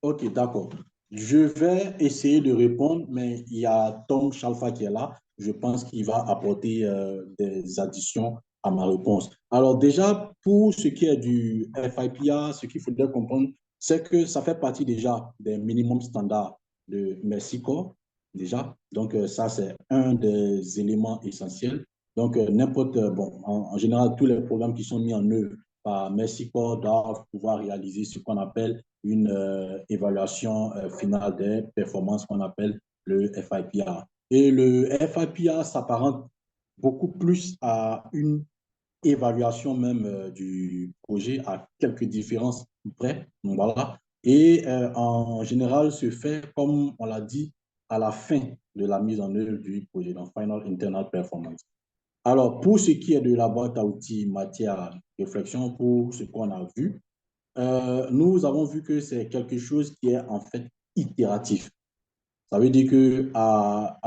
[SPEAKER 3] Ok, d'accord. Je vais essayer de répondre, mais il y a Tom Chalfa qui est là. Je pense qu'il va apporter des additions à ma réponse. Alors déjà, pour ce qui est du FIPA, ce qu'il faudrait comprendre, c'est que ça fait partie déjà des minimums standards de Mexico. déjà. Donc, ça, c'est un des éléments essentiels. Donc, en général, tous les programmes qui sont mis en œuvre par Mercy Corps doivent pouvoir réaliser ce qu'on appelle une évaluation finale des performances qu'on appelle le FIPR. Et le FIPR s'apparente beaucoup plus à une évaluation même du projet à quelques différences près. Donc, voilà. Et en général, se fait, comme on l'a dit, à la fin de la mise en œuvre du projet, donc Final Internal Performance. Alors, pour ce qui est de la boîte à outils matière réflexion, pour ce qu'on a vu, nous avons vu que c'est quelque chose qui est en fait itératif. Ça veut dire qu'à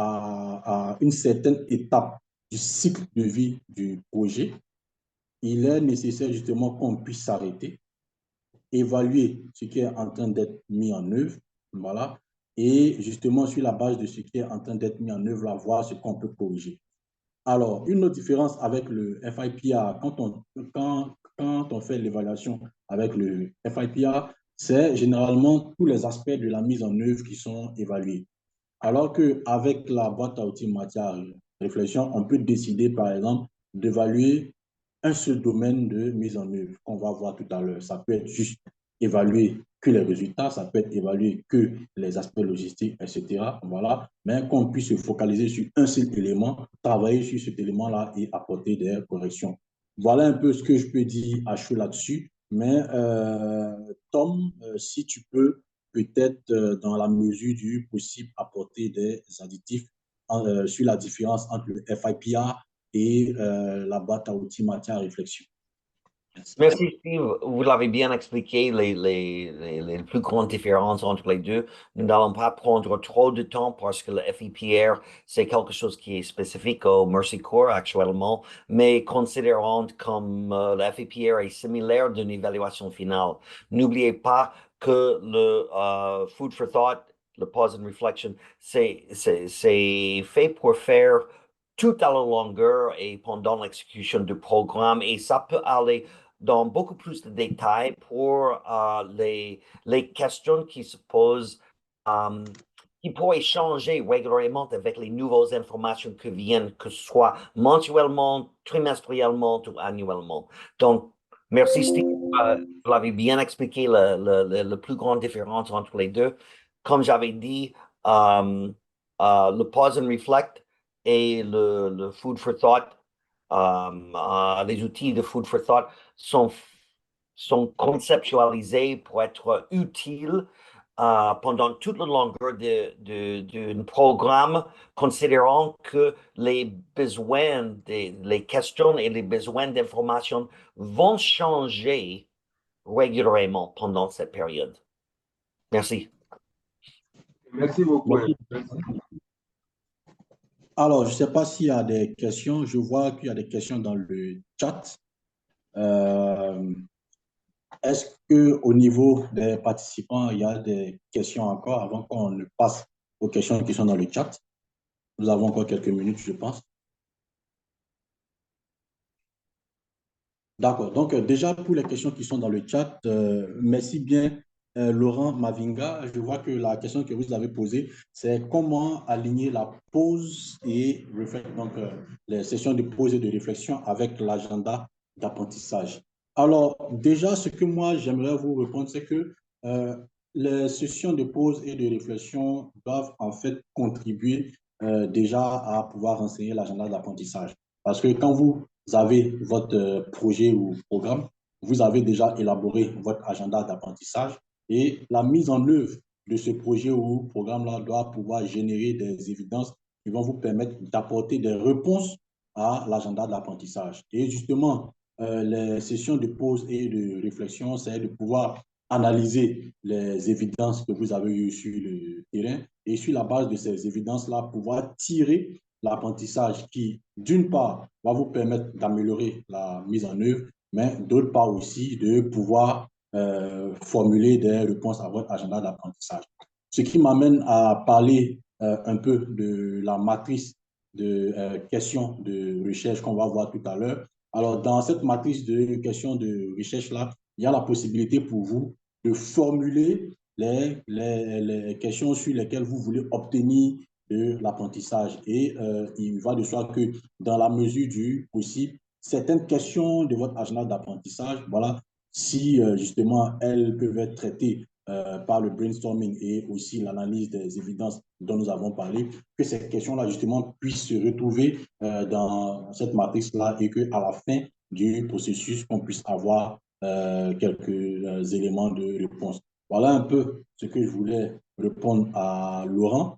[SPEAKER 3] une certaine étape du cycle de vie du projet, il est nécessaire justement qu'on puisse s'arrêter, évaluer ce qui est en train d'être mis en œuvre, voilà, et justement sur la base de ce qui est en train d'être mis en œuvre, là, voir ce qu'on peut corriger. Alors, une autre différence avec le FIPR, quand on fait l'évaluation avec le FIPR, c'est généralement tous les aspects de la mise en œuvre qui sont évalués. Alors qu'avec la boîte à outils matière réflexion, on peut décider, par exemple, d'évaluer un seul domaine de mise en œuvre qu'on va voir tout à l'heure. Ça peut être juste évaluer que les résultats, ça peut être évaluer que les aspects logistiques, etc. Voilà. Mais qu'on puisse se focaliser sur un seul élément, travailler sur cet élément-là et apporter des corrections. Voilà un peu ce que je peux dire à chaud là-dessus. Mais Tom, si tu peux peut-être dans la mesure du possible apporter des additifs sur la différence entre le FIPR et la boîte à outils matière à réflexion. Merci.
[SPEAKER 5] Merci Steve, vous l'avez bien expliqué, les plus grandes différences entre les deux. Nous n'allons pas prendre trop de temps parce que le FIPR, c'est quelque chose qui est spécifique au Mercy Corps actuellement, mais considérant comme le FIPR est similaire d'une évaluation finale. N'oubliez pas que le Food for Thought, le Pause and Reflection, c'est fait pour faire tout à la longueur et pendant l'exécution du programme, et ça peut aller dans beaucoup plus de détails pour les questions qui se posent, qui pourraient changer régulièrement avec les nouvelles informations qui viennent, que ce soit mensuellement, trimestriellement ou annuellement. Donc, merci Steve, vous l'avez bien expliqué, la plus grande différence entre les deux. Comme j'avais dit, le Pause and Reflect et le Food for Thought, les outils de Food for Thought sont conceptualisés pour être utiles pendant toute la longueur d'un programme, considérant que les besoins, les questions et les besoins d'information vont changer régulièrement pendant cette période. Merci.
[SPEAKER 4] Merci beaucoup.
[SPEAKER 3] Merci. Alors, je ne sais pas s'il y a des questions. Je vois qu'il y a des questions dans le chat. Est-ce qu'au niveau des participants, il y a des questions encore avant qu'on ne passe aux questions qui sont dans le chat? Nous avons encore quelques minutes, je pense. D'accord. Donc, déjà, pour les questions qui sont dans le chat, merci bien, Laurent Mavinga. Je vois que la question que vous avez posée, c'est comment aligner la pause et donc, les sessions de pause et de réflexion avec l'agenda d'apprentissage. Alors, déjà, ce que moi, j'aimerais vous répondre, c'est que les sessions de pause et de réflexion doivent en fait contribuer déjà à pouvoir enseigner l'agenda d'apprentissage. Parce que quand vous avez votre projet ou programme, vous avez déjà élaboré votre agenda d'apprentissage et la mise en œuvre de ce projet ou programme-là doit pouvoir générer des évidences qui vont vous permettre d'apporter des réponses à l'agenda d'apprentissage. Et justement, les sessions de pause et de réflexion, c'est de pouvoir analyser les évidences que vous avez eues sur le terrain et sur la base de ces évidences-là, pouvoir tirer l'apprentissage qui, d'une part, va vous permettre d'améliorer la mise en œuvre, mais d'autre part aussi de pouvoir formuler des réponses à votre agenda d'apprentissage. Ce qui m'amène à parler un peu de la matrice de questions de recherche qu'on va voir tout à l'heure. Alors, dans cette matrice de questions de recherche-là, il y a la possibilité pour vous de formuler les questions sur lesquelles vous voulez obtenir de l'apprentissage. Et il va de soi que dans la mesure du possible, certaines questions de votre agenda d'apprentissage, voilà, si justement elles peuvent être traitées par le brainstorming et aussi l'analyse des évidences dont nous avons parlé, que ces questions-là justement puissent se retrouver dans cette matrice-là et qu'à la fin du processus, on puisse avoir quelques éléments de réponse. Voilà un peu ce que je voulais répondre à Laurent.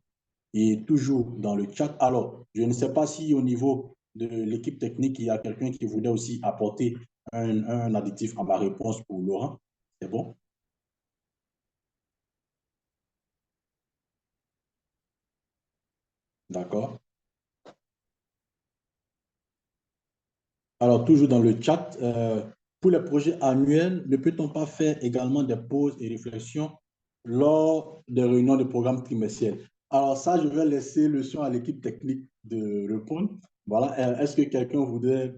[SPEAKER 3] Et toujours dans le chat. Alors, je ne sais pas si au niveau de l'équipe technique, il y a quelqu'un qui voulait aussi apporter un additif à ma réponse pour Laurent. C'est bon? D'accord. Alors, toujours dans le chat, pour les projets annuels, ne peut-on pas faire également des pauses et réflexions lors des réunions de programme trimestriel? Alors ça, je vais laisser le soin à l'équipe technique de répondre. Voilà. Est-ce que quelqu'un voudrait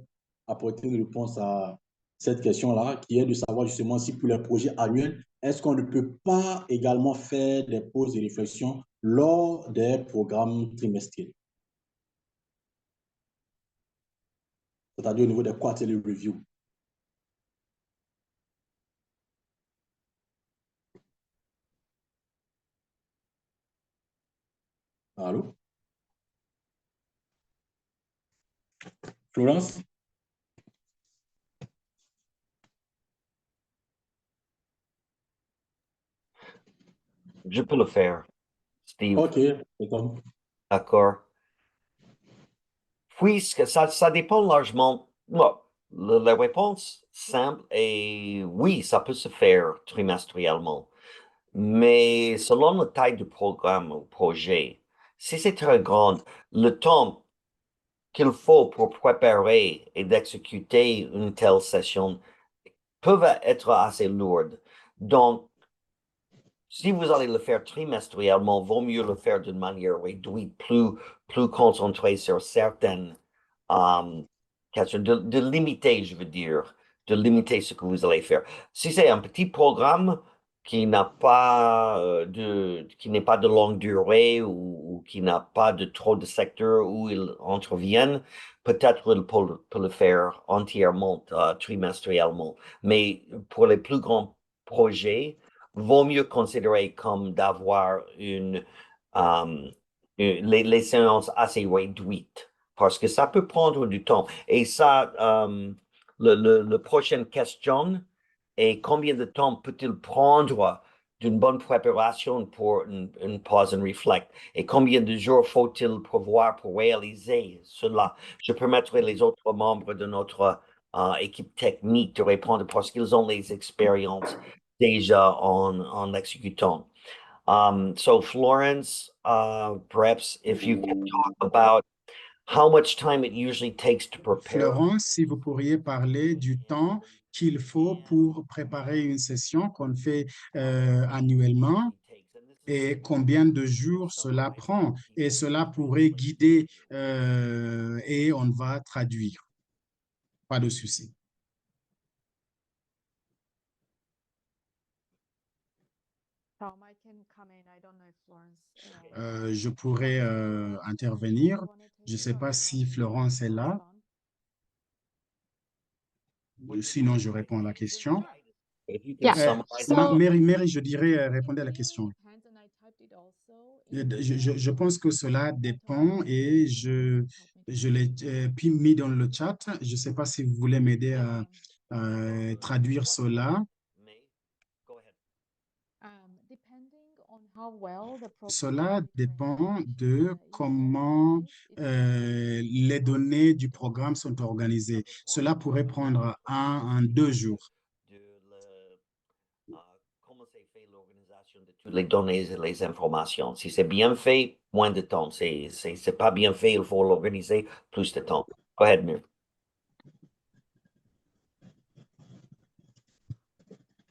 [SPEAKER 3] apporter une réponse à cette question-là, qui est de savoir justement si pour les projets annuels, est-ce qu'on ne peut pas également faire des pauses et réflexions lors des programmes trimestriels? C'est-à-dire au niveau des quarterly reviews. Allô? Florence?
[SPEAKER 5] Je peux le faire, Steve.
[SPEAKER 3] OK, c'est comme.
[SPEAKER 5] D'accord. Puisque ça dépend largement. La réponse simple est oui, ça peut se faire trimestriellement. Mais selon la taille du programme ou projet, si c'est très grand, le temps qu'il faut pour préparer et d'exécuter une telle session peut être assez lourd. Donc, si vous allez le faire trimestriellement, vaut mieux le faire d'une manière réduite, plus concentrée sur certaines questions, de limiter, je veux dire, de limiter ce que vous allez faire. Si c'est un petit programme qui n'a pas qui n'est pas de longue durée ou qui n'a pas de trop de secteurs où ils interviennent, peut-être il peut le faire entièrement trimestriellement. Mais pour les plus grands projets, vaut mieux considérer comme d'avoir les séances assez réduites parce que ça peut prendre du temps. Et ça, le prochaine question est combien de temps peut-il prendre d'une bonne préparation pour une pause and reflect? Et combien de jours faut-il prévoir pour réaliser cela? Je permettrai les autres membres de notre équipe technique de répondre parce qu'ils ont les expériences déjà en exécutant. So Florence, perhaps if you can talk about how much time it usually takes to prepare.
[SPEAKER 6] Florence, si vous pourriez parler du temps qu'il faut pour préparer une session qu'on fait annuellement et combien de jours cela prend. Et cela pourrait guider et on va traduire. Pas de souci. Je pourrais intervenir. Je ne sais pas si Florence est là. Sinon, je réponds à la question. Mary, je dirais répondre à la question. Je pense que cela dépend et je l'ai mis dans le chat. Je ne sais pas si vous voulez m'aider à traduire cela. Cela dépend de comment les données du programme sont organisées. Cela pourrait prendre 2 jours.
[SPEAKER 5] Comment c'est fait l'organisation de toutes les données et les informations. Si c'est bien fait, moins de temps. Si c'est pas bien fait, il faut l'organiser plus de temps. Go ahead, Mir.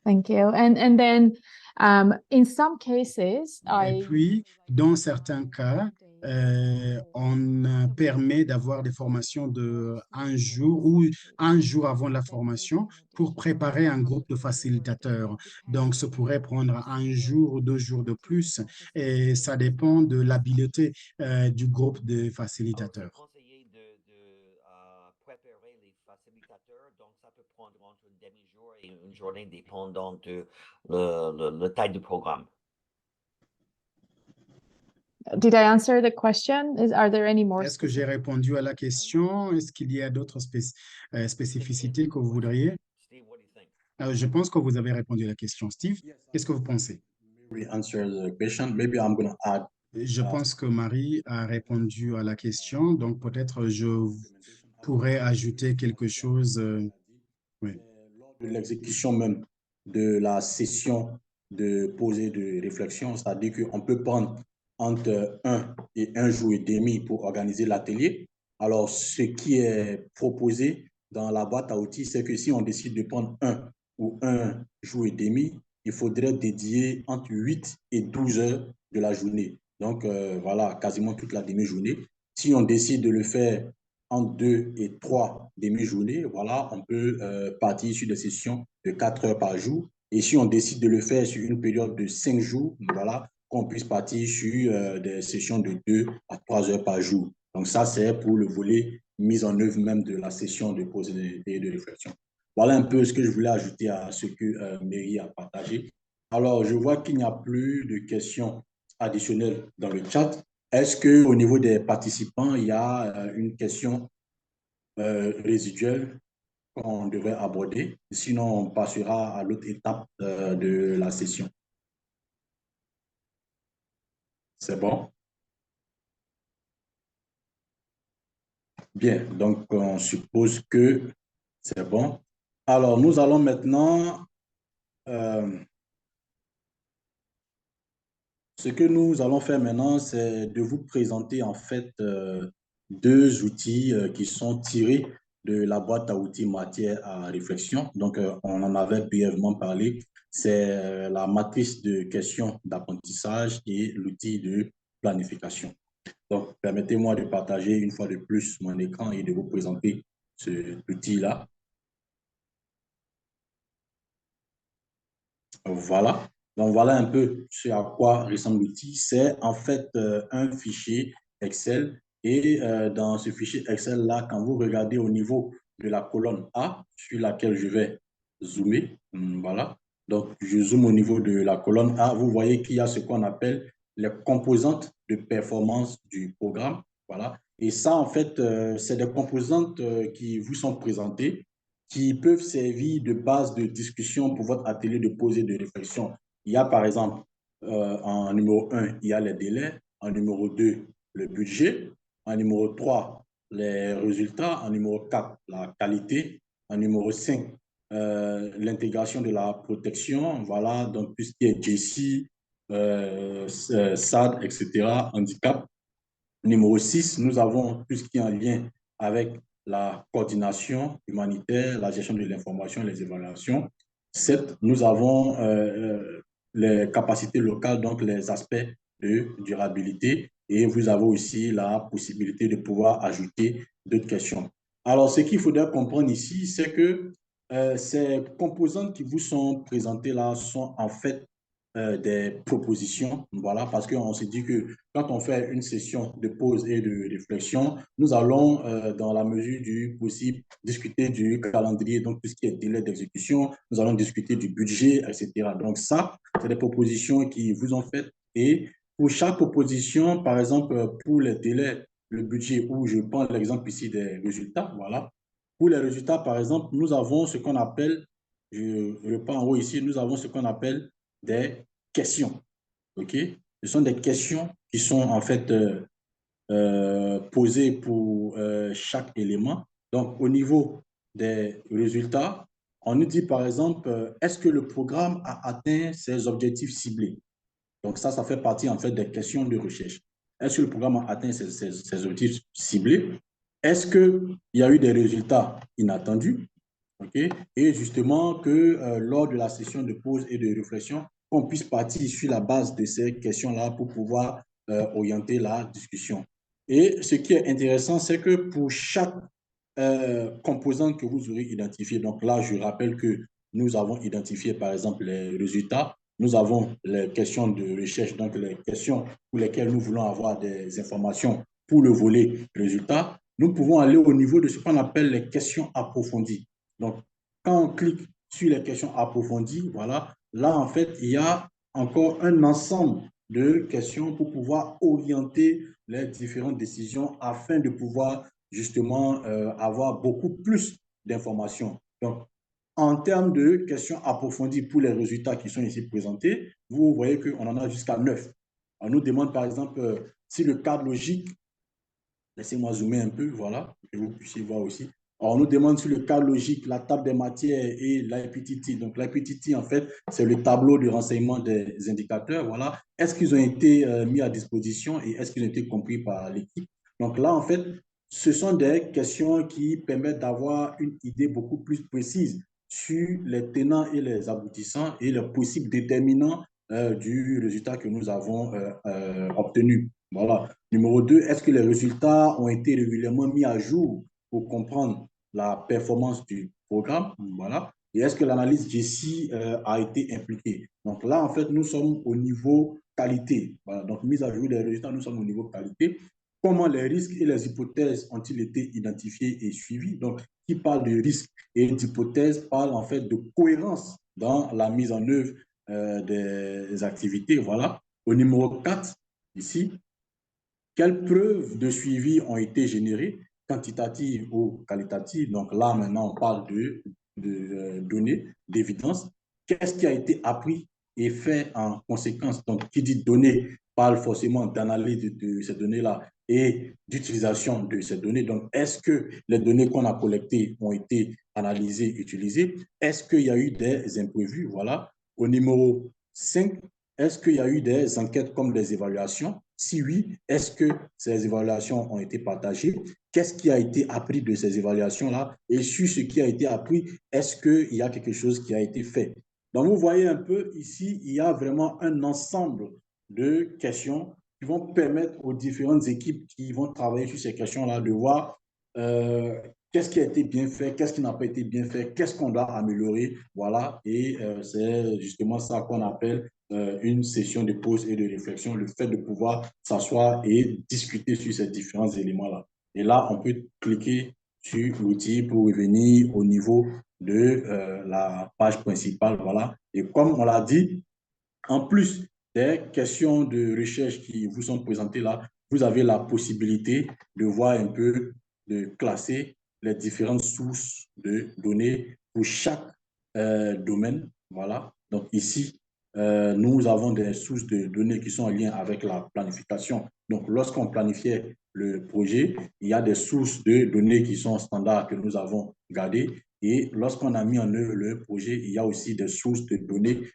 [SPEAKER 7] Thank you. And then in some cases,
[SPEAKER 6] Et puis, dans certains cas, on permet d'avoir des formations de un jour ou un jour avant la formation pour préparer un groupe de facilitateurs. Donc, ça pourrait prendre un jour ou 2 jours de plus et ça dépend de l'habileté du groupe de
[SPEAKER 5] Alors, j'ai
[SPEAKER 6] facilitateurs.
[SPEAKER 5] conseillé de préparer les facilitateurs, donc ça peut prendre entre une demi-jour et une journée dépendant de le taille du programme.
[SPEAKER 7] Did I answer the question? Are there any more
[SPEAKER 6] Est-ce que j'ai répondu à la question? Est-ce qu'il y a d'autres spécificités que vous voudriez?
[SPEAKER 5] Steve, what do you think?
[SPEAKER 6] Je pense que vous avez répondu à la question. Steve, qu'est-ce que vous pensez?
[SPEAKER 3] We answer the question. Maybe I'm going to add.
[SPEAKER 6] Je pense que Marie a répondu à la question, donc peut-être je pourrais ajouter quelque chose. Oui.
[SPEAKER 3] Lors de l'exécution même de la session de pause et de réflexion, c'est-à-dire qu'on peut prendre entre 1 et 1 jour et demi pour organiser l'atelier. Alors, ce qui est proposé dans la boîte à outils, c'est que si on décide de prendre 1 ou 1 jour et demi, il faudrait dédier entre 8 et 12 heures de la journée. Donc, voilà, quasiment toute la demi-journée. Si on décide de le faire en 2 et 3 demi-journées, voilà, on peut partir sur des sessions de 4 heures par jour. Et si on décide de le faire sur une période de 5 jours, voilà, qu'on puisse partir sur des sessions de 2 à 3 heures par jour. Donc ça, c'est pour le volet mise en œuvre même de la session de pause et de réflexion. Voilà un peu ce que je voulais ajouter à ce que Mary a partagé. Alors, je vois qu'il n'y a plus de questions additionnelles dans le chat. Est-ce qu'au niveau des participants, il y a une question résiduelle qu'on devrait aborder? Sinon, on passera à l'autre étape de la session. C'est bon? Bien, donc on suppose que c'est bon. Alors, nous allons maintenant... ce que nous allons faire maintenant, c'est de vous présenter en fait 2 outils qui sont tirés de la boîte à outils matière à réflexion. Donc, on en avait brièvement parlé. C'est la matrice de questions d'apprentissage et l'outil de planification. Donc, permettez-moi de partager une fois de plus mon écran et de vous présenter cet outil-là. Voilà. Donc, voilà un peu ce à quoi ressemble l'outil. C'est en fait un fichier Excel. Et dans ce fichier Excel-là, quand vous regardez au niveau de la colonne A, sur laquelle je vais zoomer, voilà. Donc, je zoome au niveau de la colonne A. Vous voyez qu'il y a ce qu'on appelle les composantes de performance du programme. Voilà. Et ça, en fait, c'est des composantes qui vous sont présentées, qui peuvent servir de base de discussion pour votre atelier de pause et de réflexion. Il y a par exemple, en numéro 1, il y a les délais, en numéro 2, le budget, en numéro 3, les résultats, en numéro 4, la qualité, en numéro 5, l'intégration de la protection, voilà, donc tout ce qui est JC, SAD, etc., handicap. Numéro 6, nous avons tout ce qui est en lien avec la coordination humanitaire, la gestion de l'information, les évaluations. 7, nous avons les capacités locales, donc les aspects de durabilité. Et vous avez aussi la possibilité de pouvoir ajouter d'autres questions. Alors, ce qu'il faudrait comprendre ici, c'est que ces composantes qui vous sont présentées là sont en fait des propositions, voilà, parce qu'on s'est dit que quand on fait une session de pause et de réflexion, nous allons, dans la mesure du possible, discuter du calendrier, donc tout ce qui est délai d'exécution, nous allons discuter du budget, etc. Donc ça, c'est des propositions qui vous ont faites. Et pour chaque proposition, par exemple, pour les délais, le budget, où je prends l'exemple ici des résultats, voilà. Pour les résultats, par exemple, nous avons ce qu'on appelle, je reprends en haut ici, nous avons ce qu'on appelle des questions. OK? Ce sont des questions qui sont en fait posées pour chaque élément. Donc, au niveau des résultats, on nous dit par exemple, est-ce que le programme a atteint ses objectifs ciblés? Donc, ça fait partie en fait des questions de recherche. Est-ce que le programme a atteint ses objectifs ciblés? Est-ce qu'il y a eu des résultats inattendus? Okay? Et justement, que lors de la session de pause et de réflexion, qu'on puisse partir sur la base de ces questions-là pour pouvoir orienter la discussion. Et ce qui est intéressant, c'est que pour chaque composante que vous aurez identifié, donc là, je rappelle que nous avons identifié, par exemple, les résultats, nous avons les questions de recherche, donc les questions pour lesquelles nous voulons avoir des informations pour le volet résultats. Nous pouvons aller au niveau de ce qu'on appelle les questions approfondies. Donc, quand on clique sur les questions approfondies, voilà, là, en fait, il y a encore un ensemble de questions pour pouvoir orienter les différentes décisions afin de pouvoir justement avoir beaucoup plus d'informations. Donc, en termes de questions approfondies pour les résultats qui sont ici présentés, vous voyez qu'on en a jusqu'à 9. On nous demande par exemple si le cadre logique, laissez-moi zoomer un peu, voilà, que vous puissiez voir aussi. Alors, on nous demande sur le cadre logique, la table des matières et l'IPTT. Donc, l'IPTT, en fait, c'est le tableau de renseignement des indicateurs. Voilà. Est-ce qu'ils ont été mis à disposition et est-ce qu'ils ont été compris par l'équipe? Donc là, en fait, ce sont des questions qui permettent d'avoir une idée beaucoup plus précise sur les tenants et les aboutissants et les possibles déterminants du résultat que nous avons obtenu. Voilà. Numéro 2, est-ce que les résultats ont été régulièrement mis à jour pour comprendre la performance du programme? Voilà. Et est-ce que l'analyse GC a été impliquée? Donc là, en fait, nous sommes au niveau qualité. Voilà. Donc, mise à jour des résultats, nous sommes au niveau qualité. Comment les risques et les hypothèses ont-ils été identifiés et suivis? Donc, qui parle de risques et d'hypothèses parle en fait de cohérence dans la mise en œuvre des activités. Voilà. Au numéro 4, ici, quelles preuves de suivi ont été générées, quantitatives ou qualitatives? Donc là, maintenant, on parle de données, d'évidence. Qu'est-ce qui a été appris et fait en conséquence? Donc, qui dit données parle forcément d'analyse de ces données-là et d'utilisation de ces données. Donc, est-ce que les données qu'on a collectées ont été analysées, utilisées? Est-ce qu'il y a eu des imprévus? Voilà. Au numéro 5, est-ce qu'il y a eu des enquêtes comme des évaluations? Si oui, est-ce que ces évaluations ont été partagées? Qu'est-ce qui a été appris de ces évaluations-là? Et sur ce qui a été appris, est-ce qu'il y a quelque chose qui a été fait? Donc, vous voyez un peu ici, il y a vraiment un ensemble de questions qui vont permettre aux différentes équipes qui vont travailler sur ces questions-là de voir qu'est-ce qui a été bien fait, qu'est-ce qui n'a pas été bien fait, qu'est-ce qu'on doit améliorer, voilà, et c'est justement ça qu'on appelle une session de pause et de réflexion, le fait de pouvoir s'asseoir et discuter sur ces différents éléments-là. Et là, on peut cliquer sur l'outil pour revenir au niveau de la page principale, voilà. Et comme on l'a dit, en plus des questions de recherche qui vous sont présentées là, vous avez la possibilité de voir un peu, de classer les différentes sources de données pour chaque domaine. Voilà. Donc ici, nous avons des sources de données qui sont en lien avec la planification. Donc, lorsqu'on planifiait le projet, il y a des sources de données qui sont standards que nous avons gardées. Et lorsqu'on a mis en œuvre le projet, il y a aussi des sources de données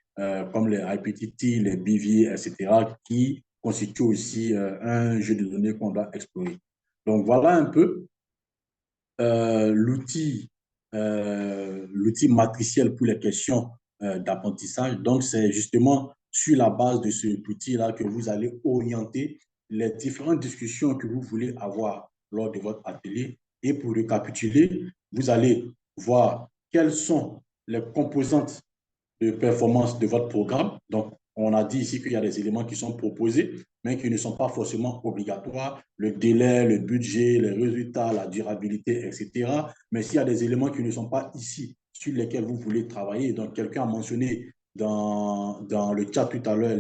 [SPEAKER 3] comme les IPTT, les BV, etc., qui constituent aussi un jeu de données qu'on doit explorer. Donc, voilà un peu l'outil matriciel pour les questions d'apprentissage. Donc, c'est justement sur la base de cet outil-là que vous allez orienter les différentes discussions que vous voulez avoir lors de votre atelier. Et pour récapituler, vous allez voir quelles sont les composantes de performance de votre programme. Donc, on a dit ici qu'il y a des éléments qui sont proposés, mais qui ne sont pas forcément obligatoires. Le délai, le budget, les résultats, la durabilité, etc. Mais s'il y a des éléments qui ne sont pas ici, sur lesquels vous voulez travailler, donc quelqu'un a mentionné dans le chat tout à l'heure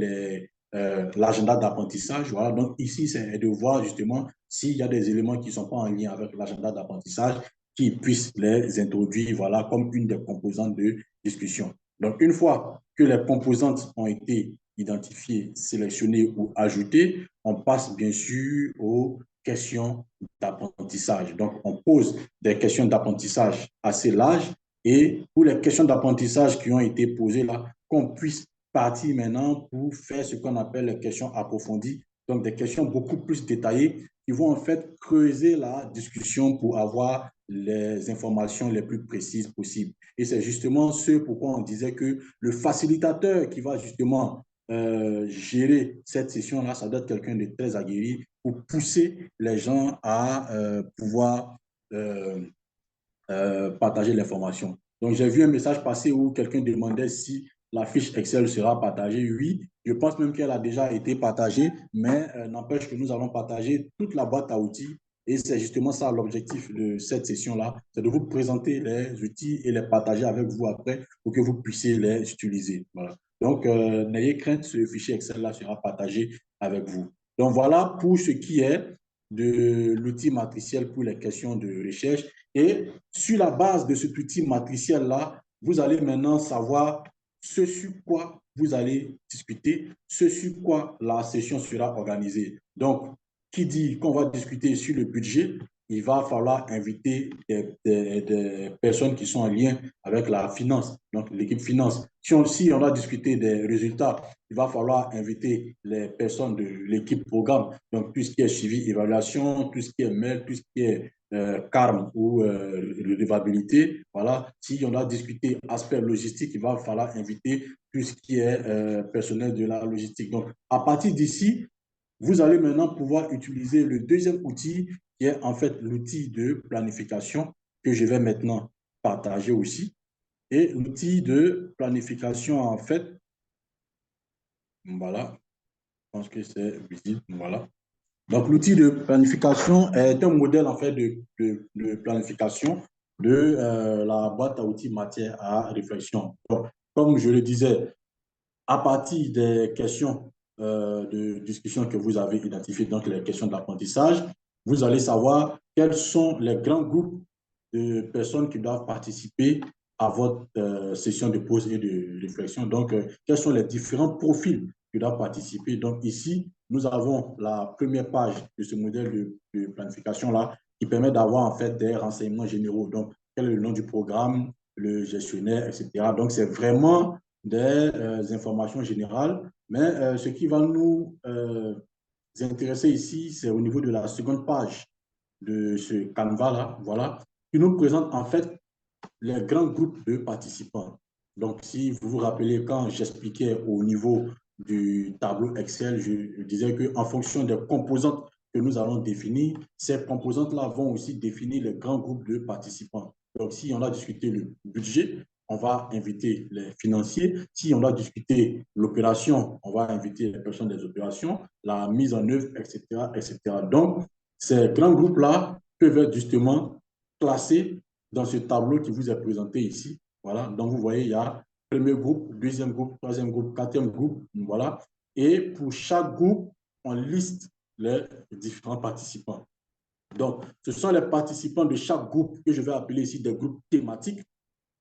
[SPEAKER 3] l'agenda d'apprentissage. Voilà, donc ici, c'est de voir justement s'il y a des éléments qui ne sont pas en lien avec l'agenda d'apprentissage, qui puissent les introduire, voilà, comme une des composantes de discussion. Donc, une fois que les composantes ont été identifiées, sélectionnées ou ajoutées, on passe bien sûr aux questions d'apprentissage. Donc, on pose des questions d'apprentissage assez larges et pour les questions d'apprentissage qui ont été posées là, qu'on puisse partir maintenant pour faire ce qu'on appelle les questions approfondies, donc des questions beaucoup plus détaillées qui vont en fait creuser la discussion pour avoir les informations les plus précises possibles. Et c'est justement ce pourquoi on disait que le facilitateur qui va justement gérer cette session-là, ça doit être quelqu'un de très aguerri pour pousser les gens à pouvoir partager l'information. Donc, j'ai vu un message passer où quelqu'un demandait si la fiche Excel sera partagée. Oui, je pense même qu'elle a déjà été partagée, mais n'empêche que nous allons partager toute la boîte à outils. Et c'est justement ça l'objectif de cette session-là, c'est de vous présenter les outils et les partager avec vous après pour que vous puissiez les utiliser. Voilà. Donc, n'ayez crainte, ce fichier Excel-là sera partagé avec vous. Donc, voilà pour ce qui est de l'outil matriciel pour les questions de recherche. Et sur la base de cet outil matriciel-là, vous allez maintenant savoir ce sur quoi vous allez discuter, ce sur quoi la session sera organisée. Donc, qui dit qu'on va discuter sur le budget, il va falloir inviter des personnes qui sont en lien avec la finance, donc l'équipe finance. Si on va discuter des résultats, il va falloir inviter les personnes de l'équipe programme, donc tout ce qui est suivi, évaluation, tout ce qui est mail, tout ce qui est CARM ou redevabilité. Voilà. Si on a discuté aspect logistique, il va falloir inviter tout ce qui est personnel de la logistique. Donc, à partir d'ici, vous allez maintenant pouvoir utiliser le deuxième outil qui est en fait l'outil de planification que je vais maintenant partager aussi. Et l'outil de planification, en fait, voilà, je pense que c'est visible, voilà. Donc, l'outil de planification est un modèle en fait de planification de la boîte à outils matière à réflexion. Donc, comme je le disais, à partir des questions de discussion que vous avez identifiées, donc les questions d'apprentissage, vous allez savoir quels sont les grands groupes de personnes qui doivent participer à votre session de pause et de réflexion. Donc, quels sont les différents profils qui doivent participer. Donc, ici, nous avons la première page de ce modèle de planification-là qui permet d'avoir en fait des renseignements généraux. Donc, quel est le nom du programme, le gestionnaire, etc. Donc, c'est vraiment des informations générales. Mais ce qui va nous intéresser ici, c'est au niveau de la seconde page de ce canevas-là, voilà, qui nous présente en fait les grands groupes de participants. Donc, si vous vous rappelez, quand j'expliquais au niveau du tableau Excel, je disais qu'en fonction des composantes que nous allons définir, ces composantes-là vont aussi définir les grands groupes de participants. Donc, si on a discuté le budget, on va inviter les financiers. Si on a discuté l'opération, on va inviter les personnes des opérations, la mise en œuvre, etc., etc. Donc, ces grands groupes-là peuvent être justement classés dans ce tableau qui vous est présenté ici. Voilà, donc vous voyez, il y a premier groupe, deuxième groupe, troisième groupe, quatrième groupe, voilà. Et pour chaque groupe, on liste les différents participants. Donc, ce sont les participants de chaque groupe que je vais appeler ici des groupes thématiques,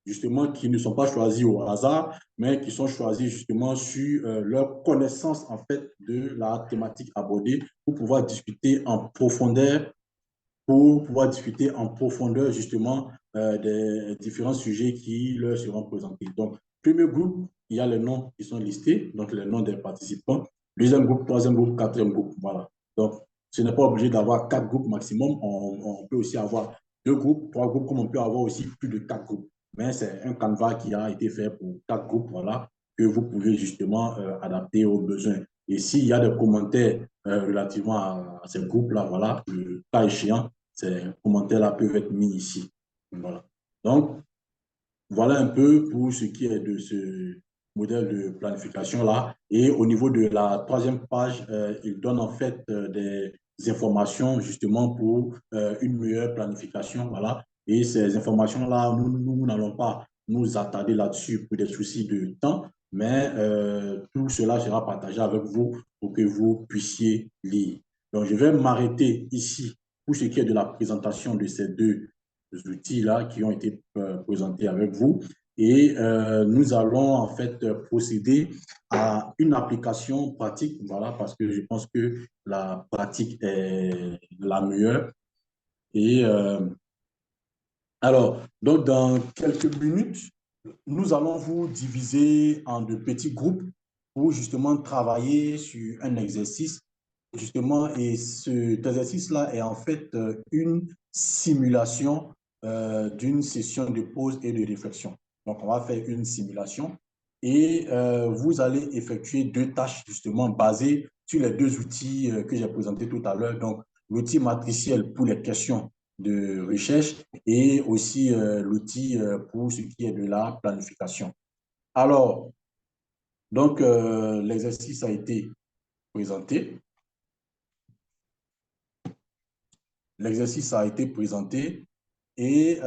[SPEAKER 3] justement, qui ne sont pas choisis au hasard, mais qui sont choisis justement sur leur connaissance, en fait, de la thématique abordée pour pouvoir discuter en profondeur justement des différents sujets qui leur seront présentés. Donc, premier groupe, il y a les noms qui sont listés, donc les noms des participants. Deuxième groupe, troisième groupe, quatrième groupe, voilà. Donc, ce n'est pas obligé d'avoir 4 groupes maximum. On peut aussi avoir 2 groupes, 3 groupes, comme on peut avoir aussi plus de 4 groupes. Mais c'est un canevas qui a été fait pour 4 groupes, voilà, que vous pouvez justement adapter aux besoins. Et s'il y a des commentaires relativement à ces groupes-là, voilà, le cas échéant, ces commentaires-là peuvent être mis ici. Voilà. Donc, voilà un peu pour ce qui est de ce modèle de planification-là. Et au niveau de la troisième page, il donne en fait des informations justement pour une meilleure planification. Voilà. Et ces informations-là, nous n'allons pas nous attarder là-dessus pour des soucis de temps, mais tout cela sera partagé avec vous pour que vous puissiez lire. Donc, je vais m'arrêter ici pour ce qui est de la présentation de ces deux outils-là qui ont été présentés avec vous. Et nous allons en fait procéder à une application pratique, voilà, parce que je pense que la pratique est la meilleure. Et alors, donc dans quelques minutes, nous allons vous diviser en de petits groupes pour justement travailler sur un exercice. Justement, et cet exercice-là est en fait une simulation d'une session de pause et de réflexion. Donc, on va faire une simulation et vous allez effectuer 2 tâches justement basées sur les 2 outils que j'ai présentés tout à l'heure. Donc, l'outil matriciel pour les questions de recherche et aussi l'outil pour ce qui est de la planification. Alors, donc, l'exercice a été présenté. L'exercice a été présenté et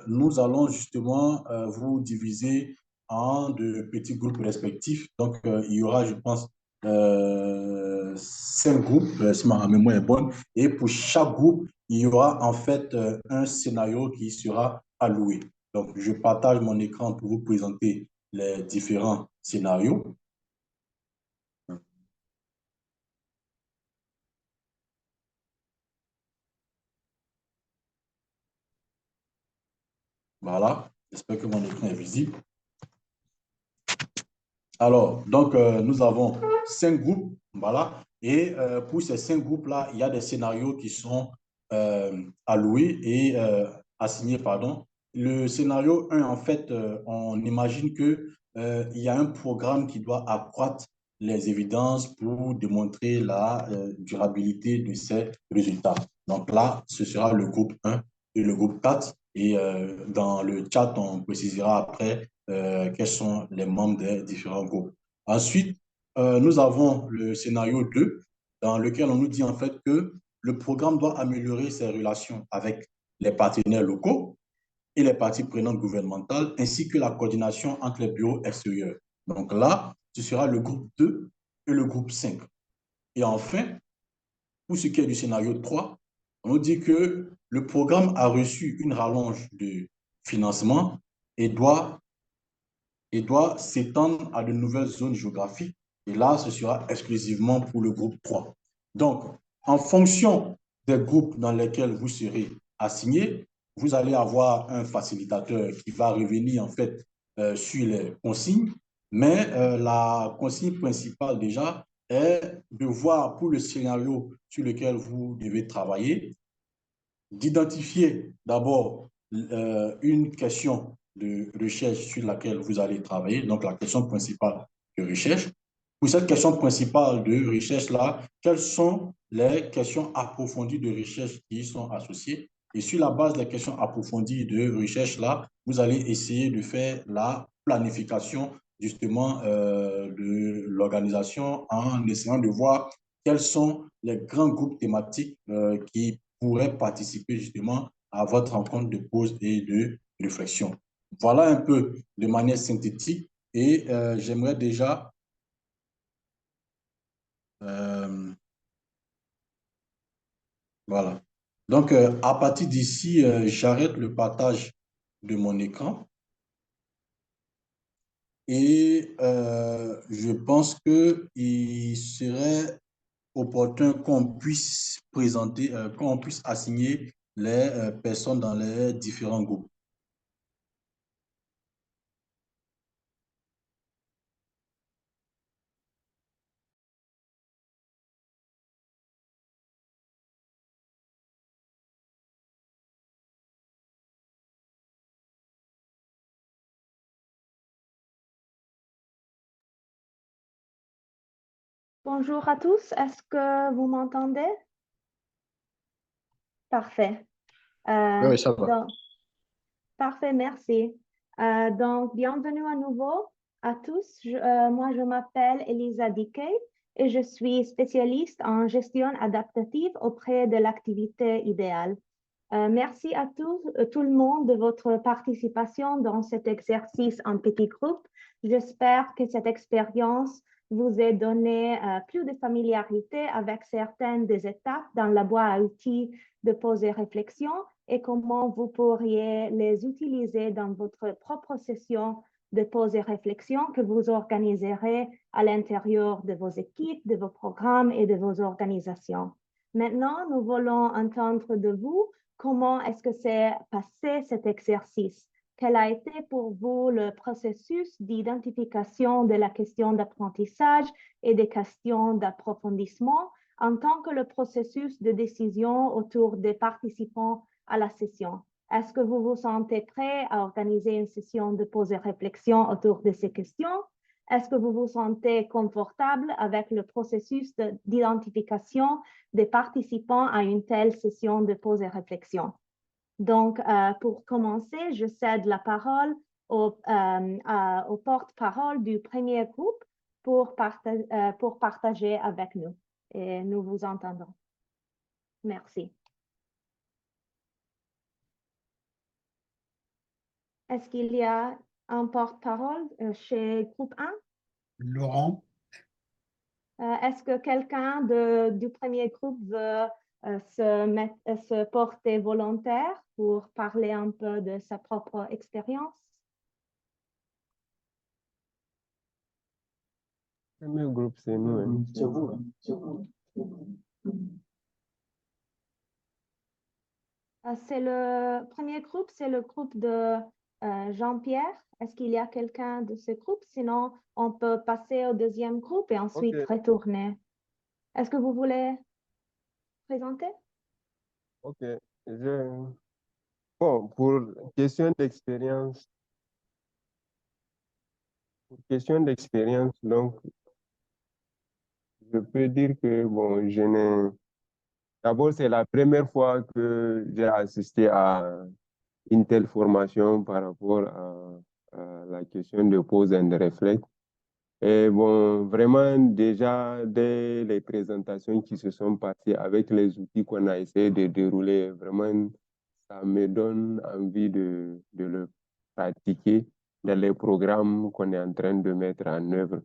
[SPEAKER 3] nous allons justement vous diviser en 2 petits groupes respectifs. Donc, il y aura, je pense, 5 groupes, si ma mémoire est bonne. Et pour chaque groupe, il y aura en fait un scénario qui sera alloué. Donc, je partage mon écran pour vous présenter les différents scénarios. Voilà, j'espère que mon écran est visible. Alors, donc, nous avons 5 groupes, voilà, et pour ces 5 groupes-là, il y a des scénarios qui sont alloués et assignés, pardon. Le scénario 1, en fait, on imagine qu'il y a un programme qui doit accroître les évidences pour démontrer la durabilité de ces résultats. Donc là, ce sera le groupe 1 et le groupe 4. Et dans le chat, on précisera après quels sont les membres des différents groupes. Ensuite, nous avons le scénario 2, dans lequel on nous dit en fait que le programme doit améliorer ses relations avec les partenaires locaux et les parties prenantes gouvernementales, ainsi que la coordination entre les bureaux extérieurs. Donc là, ce sera le groupe 2 et le groupe 5. Et enfin, pour ce qui est du scénario 3, on nous dit que le programme a reçu une rallonge de financement et doit s'étendre à de nouvelles zones géographiques. Et là, ce sera exclusivement pour le groupe 3. Donc, en fonction des groupes dans lesquels vous serez assigné, vous allez avoir un facilitateur qui va revenir en fait sur les consignes, mais la consigne principale déjà est de voir pour le scénario sur lequel vous devez travailler, d'identifier d'abord une question de recherche sur laquelle vous allez travailler, donc la question principale de recherche. Pour cette question principale de recherche-là, quelles sont les questions approfondies de recherche qui y sont associées? Et sur la base des questions approfondies de recherche-là, vous allez essayer de faire la planification justement de l'organisation en essayant de voir quels sont les grands groupes thématiques qui pourraient participer justement à votre rencontre de pause et de réflexion. Voilà un peu de manière synthétique et j'aimerais déjà voilà. Donc, à partir d'ici, j'arrête le partage de mon écran et je pense qu'il serait opportun qu'on puisse présenter, qu'on puisse assigner les personnes dans les différents groupes.
[SPEAKER 8] Bonjour à tous, est-ce que vous m'entendez? Parfait.
[SPEAKER 2] Oui, ça va.
[SPEAKER 8] Parfait, merci. Donc, bienvenue à nouveau à tous. Moi, je m'appelle Elisa Dickey et je suis spécialiste en gestion adaptative auprès de l'activité idéale. Merci à tout le monde de votre participation dans cet exercice en petit groupe. J'espère que cette expérience vous ait donné plus de familiarité avec certaines des étapes dans la boîte à outils de pause et réflexion et comment vous pourriez les utiliser dans votre propre session de pause et réflexion que vous organiserez à l'intérieur de vos équipes, de vos programmes et de vos organisations. Maintenant, nous voulons entendre de vous comment est-ce que s'est passé cet exercice. Quel a été pour vous le processus d'identification de la question d'apprentissage et des questions d'approfondissement en tant que le processus de décision autour des participants à la session? Est-ce que vous vous sentez prêt à organiser une session de pause et réflexion autour de ces questions? Est-ce que vous vous sentez confortable avec le processus d'identification des participants à une telle session de pause et réflexion? Donc, pour commencer, je cède la parole au porte-parole du premier groupe pour partager avec nous. Et nous vous entendons. Merci. Est-ce qu'il y a un porte-parole chez groupe 1?
[SPEAKER 6] Laurent.
[SPEAKER 8] Est-ce que quelqu'un du premier groupe veut se porter volontaire pour parler un peu de sa propre expérience?
[SPEAKER 4] Le premier groupe, c'est nous. Hein.
[SPEAKER 3] C'est vous.
[SPEAKER 8] C'est le premier groupe, c'est le groupe de Jean-Pierre. Est-ce qu'il y a quelqu'un de ce groupe? Sinon, on peut passer au deuxième groupe et ensuite retourner. Est-ce que vous voulez présenter?
[SPEAKER 4] Ok. Bon, pour question d'expérience, donc, je peux dire que, bon, d'abord, c'est la première fois que j'ai assisté à une telle formation par rapport à la question de pause and reflect. Et bon, vraiment, déjà, dès les présentations qui se sont passées avec les outils qu'on a essayé de dérouler, vraiment, ça me donne envie de le pratiquer dans les programmes qu'on est en train de mettre en œuvre.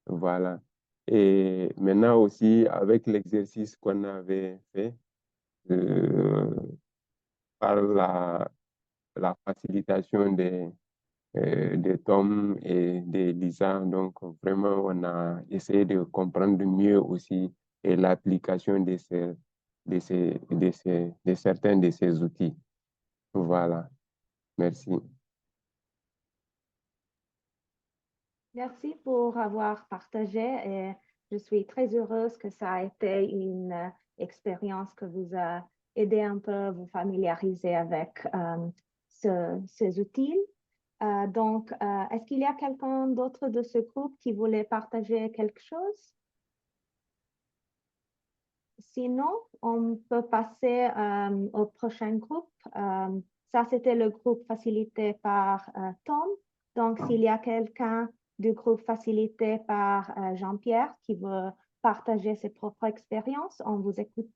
[SPEAKER 4] Voilà. Et maintenant aussi, avec l'exercice qu'on avait fait par la facilitation de Tom et de Lisa, donc vraiment, on a essayé de comprendre mieux aussi l'application de certains de ces outils. Voilà. Merci.
[SPEAKER 8] Merci pour avoir partagé et je suis très heureuse que ça a été une expérience que vous a aidé un peu à vous familiariser avec ces outils. Donc, est-ce qu'il y a quelqu'un d'autre de ce groupe qui voulait partager quelque chose? Sinon, on peut passer au prochain groupe. Ça, c'était le groupe facilité par Tom. Donc, s'il y a quelqu'un du groupe facilité par Jean-Pierre qui veut partager ses propres expériences, on vous écoute.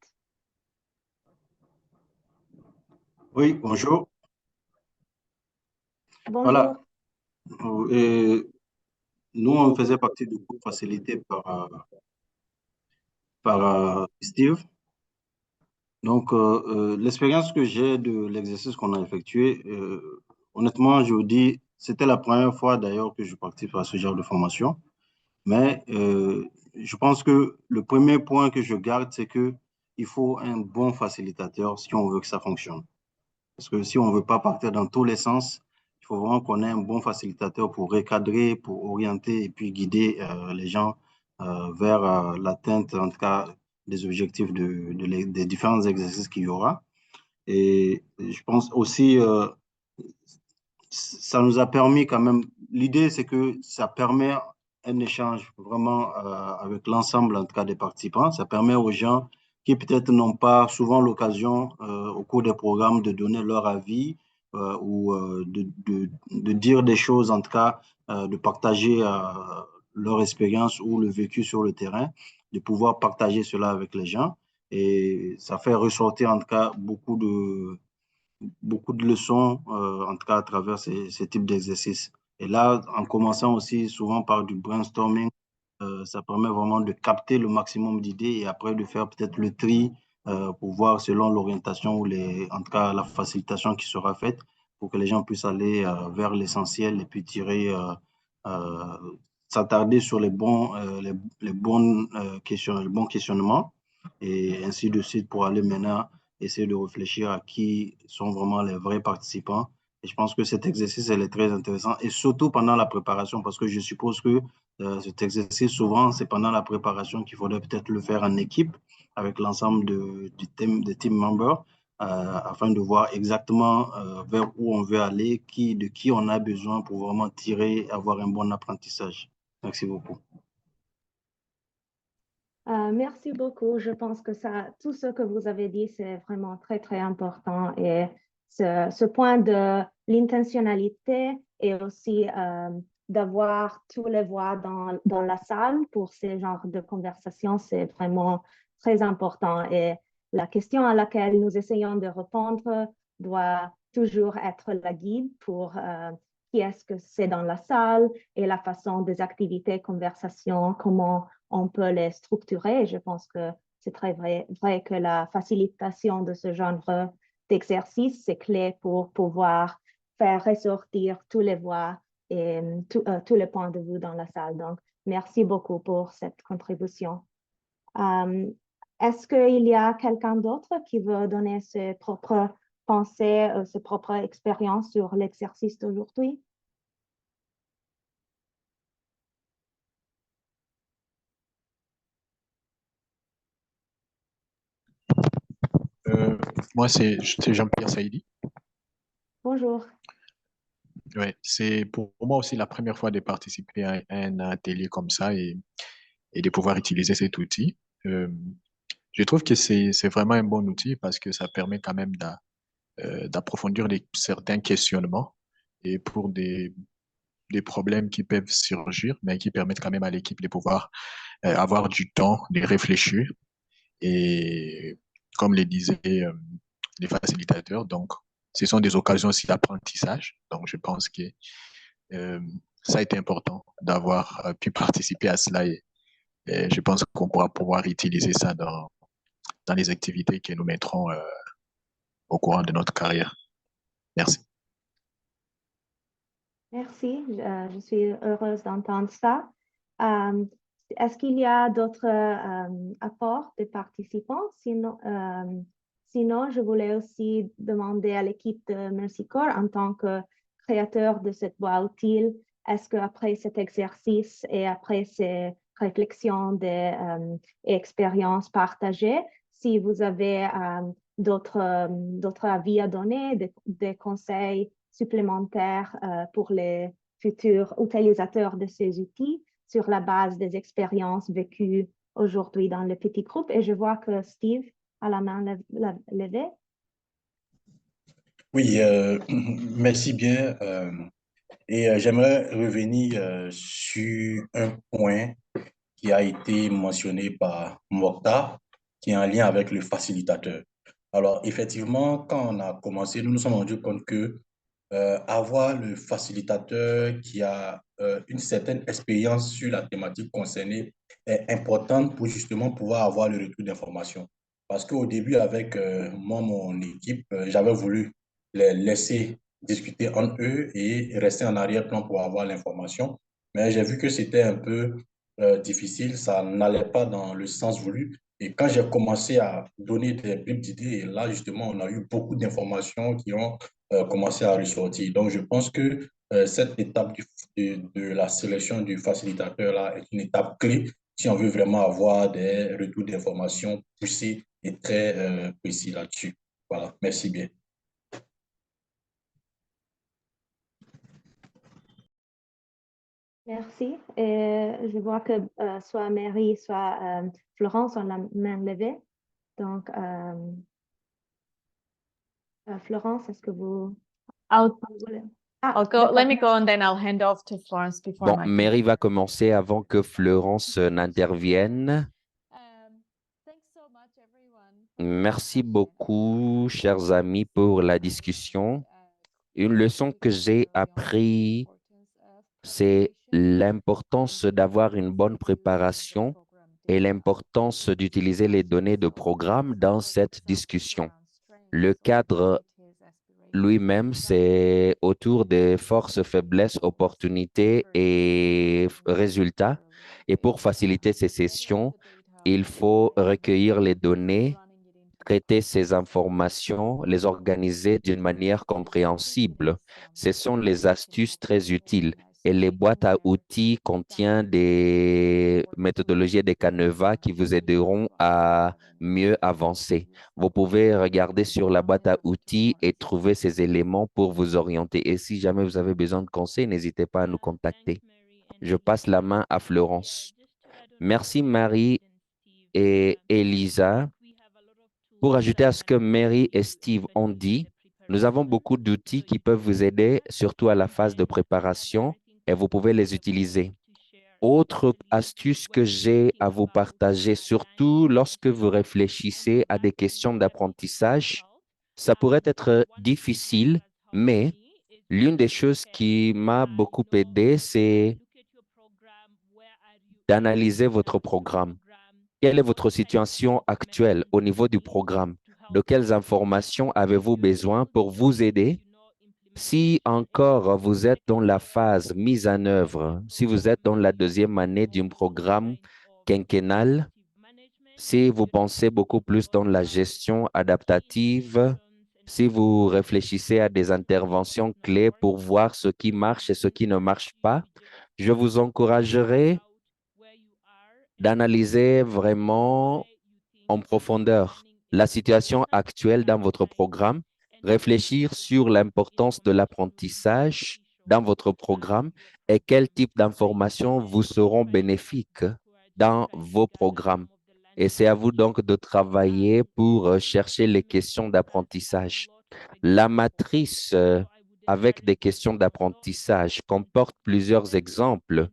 [SPEAKER 3] Oui, bonjour.
[SPEAKER 8] Bonjour.
[SPEAKER 3] Voilà. Et nous, on faisait partie du groupe facilité par Steve. Donc, l'expérience que j'ai de l'exercice qu'on a effectué, honnêtement, je vous dis, c'était la première fois d'ailleurs que je participe à ce genre de formation. Mais je pense que le premier point que je garde, c'est qu'il faut un bon facilitateur si on veut que ça fonctionne. Parce que si on ne veut pas partir dans tous les sens, il faut vraiment qu'on ait un bon facilitateur pour recadrer, pour orienter et puis guider les gens vers l'atteinte, en tout cas, des objectifs des différents exercices qu'il y aura. Et je pense aussi, ça nous a permis quand même, l'idée c'est que ça permet un échange vraiment avec l'ensemble, en tout cas, des participants. Ça permet aux gens qui peut-être n'ont pas souvent l'occasion au cours des programmes de donner leur avis ou de dire des choses, en tout cas, de partager leur expérience ou le vécu sur le terrain, de pouvoir partager cela avec les gens. Et ça fait ressortir, en tout cas, beaucoup de leçons, en tout cas, à travers ces types d'exercices. Et là, en commençant aussi souvent par du brainstorming, ça permet vraiment de capter le maximum d'idées et après de faire peut-être le tri pour voir selon l'orientation ou en tout cas la facilitation qui sera faite pour que les gens puissent aller vers l'essentiel et puis s'attarder sur les bons questionnements et ainsi de suite pour aller maintenant essayer de réfléchir à qui sont vraiment les vrais participants. Et je pense que cet exercice, elle est très intéressant et surtout pendant la préparation parce que je suppose que cet exercice, souvent, c'est pendant la préparation qu'il faudrait peut-être le faire en équipe avec l'ensemble des team members afin de voir exactement vers où on veut aller, de qui on a besoin pour vraiment tirer, avoir un bon apprentissage. Merci beaucoup.
[SPEAKER 8] Merci beaucoup. Je pense que tout ce que vous avez dit, c'est vraiment très, très important. Et ce point de l'intentionnalité et aussi d'avoir tous les voix dans la salle pour ce genre de conversation, c'est vraiment très important. Et la question à laquelle nous essayons de répondre doit toujours être la guide pour qui est-ce que c'est dans la salle et la façon des activités, conversations, comment on peut les structurer. Je pense que c'est très vrai que la facilitation de ce genre d'exercice, c'est clé pour pouvoir faire ressortir tous les voix et tous les points de vue dans la salle. Donc, merci beaucoup pour cette contribution. Est-ce qu'il y a quelqu'un d'autre qui veut donner ses propres pensées, ses propres expériences sur l'exercice d'aujourd'hui?
[SPEAKER 9] Moi, c'est Jean-Pierre Saïdi.
[SPEAKER 8] Bonjour.
[SPEAKER 9] Ouais, c'est pour moi aussi la première fois de participer à un atelier comme ça et de pouvoir utiliser cet outil. Je trouve que c'est vraiment un bon outil parce que ça permet quand même d'approfondir certains questionnements et pour des problèmes qui peuvent surgir, mais qui permettent quand même à l'équipe de pouvoir avoir du temps de réfléchir. Et comme le disaient les facilitateurs, donc ce sont des occasions aussi d'apprentissage. Donc je pense que ça a été important d'avoir pu participer à cela et je pense qu'on pourra pouvoir utiliser ça dans les activités que nous mettrons au courant de notre carrière. Merci.
[SPEAKER 8] Merci, je suis heureuse d'entendre ça. Est-ce qu'il y a d'autres apports des participants? Sinon, je voulais aussi demander à l'équipe de Mercy Corps, en tant que créateur de cette boîte utile, est-ce qu'après cet exercice et après ces réflexions et expériences partagées, si vous avez d'autres avis à donner, des conseils supplémentaires pour les futurs utilisateurs de ces outils sur la base des expériences vécues aujourd'hui dans le petit groupe. Et je vois que Steve a la main levée.
[SPEAKER 3] Oui, merci bien. J'aimerais revenir sur un point qui a été mentionné par Mokhtar, qui est en lien avec le facilitateur. Alors, effectivement, quand on a commencé, nous nous sommes rendus compte que avoir le facilitateur qui a une certaine expérience sur la thématique concernée est importante pour justement pouvoir avoir le retour d'information. Parce qu'au début, avec moi, mon équipe, j'avais voulu les laisser discuter entre eux et rester en arrière-plan pour avoir l'information. Mais j'ai vu que c'était un peu difficile, ça n'allait pas dans le sens voulu. Et quand j'ai commencé à donner des bribes d'idées, et là, justement, on a eu beaucoup d'informations qui ont commencer à ressortir. Donc, je pense que cette étape de la sélection du facilitateur là est une étape clé si on veut vraiment avoir des retours d'informations poussés et très précis là-dessus. Voilà, merci bien.
[SPEAKER 8] Merci. Et je vois que soit Mary, soit Florence ont la main levée. Donc, Florence, est-ce que vous...
[SPEAKER 7] I'll
[SPEAKER 8] d'accord.
[SPEAKER 7] let me go and then I'll hand off to Florence before
[SPEAKER 10] Bon,
[SPEAKER 7] Michael.
[SPEAKER 10] Mary va commencer avant que Florence n'intervienne.
[SPEAKER 7] Thanks so much, everyone.
[SPEAKER 10] Merci beaucoup, chers amis, pour la discussion. Une leçon que j'ai apprise, c'est l'importance d'avoir une bonne préparation et l'importance d'utiliser les données de programme dans cette discussion. Le cadre lui-même, c'est autour des forces, faiblesses, opportunités et résultats. Et pour faciliter ces sessions, il faut recueillir les données, traiter ces informations, les organiser d'une manière compréhensible. Ce sont les astuces très utiles. et les boîtes à outils contiennent des méthodologies et des canevas qui vous aideront à mieux avancer. Vous pouvez regarder sur la boîte à outils et trouver ces éléments pour vous orienter. Et si jamais vous avez besoin de conseils, n'hésitez pas à nous contacter. Je passe la main à Florence. Merci Marie et Elisa. Pour ajouter à ce que Mary et Steve ont dit, nous avons beaucoup d'outils qui peuvent vous aider, surtout à la phase de préparation, et vous pouvez les utiliser. Autre astuce que j'ai à vous partager, surtout lorsque vous réfléchissez à des questions d'apprentissage, ça pourrait être difficile, mais l'une des choses qui m'a beaucoup aidé, c'est d'analyser votre programme. Quelle est votre situation actuelle au niveau du programme? De quelles informations avez-vous besoin pour vous aider? Si encore vous êtes dans la phase mise en œuvre, si vous êtes dans la deuxième année d'un programme quinquennal, si vous pensez beaucoup plus dans la gestion adaptative, si vous réfléchissez à des interventions clés pour voir ce qui marche et ce qui ne marche pas, je vous encouragerai d'analyser vraiment en profondeur la situation actuelle dans votre programme, réfléchir sur l'importance de l'apprentissage dans votre programme et quel type d'informations vous seront bénéfiques dans vos programmes. Et c'est à vous donc de travailler pour chercher les questions d'apprentissage. La matrice avec des questions d'apprentissage comporte plusieurs exemples.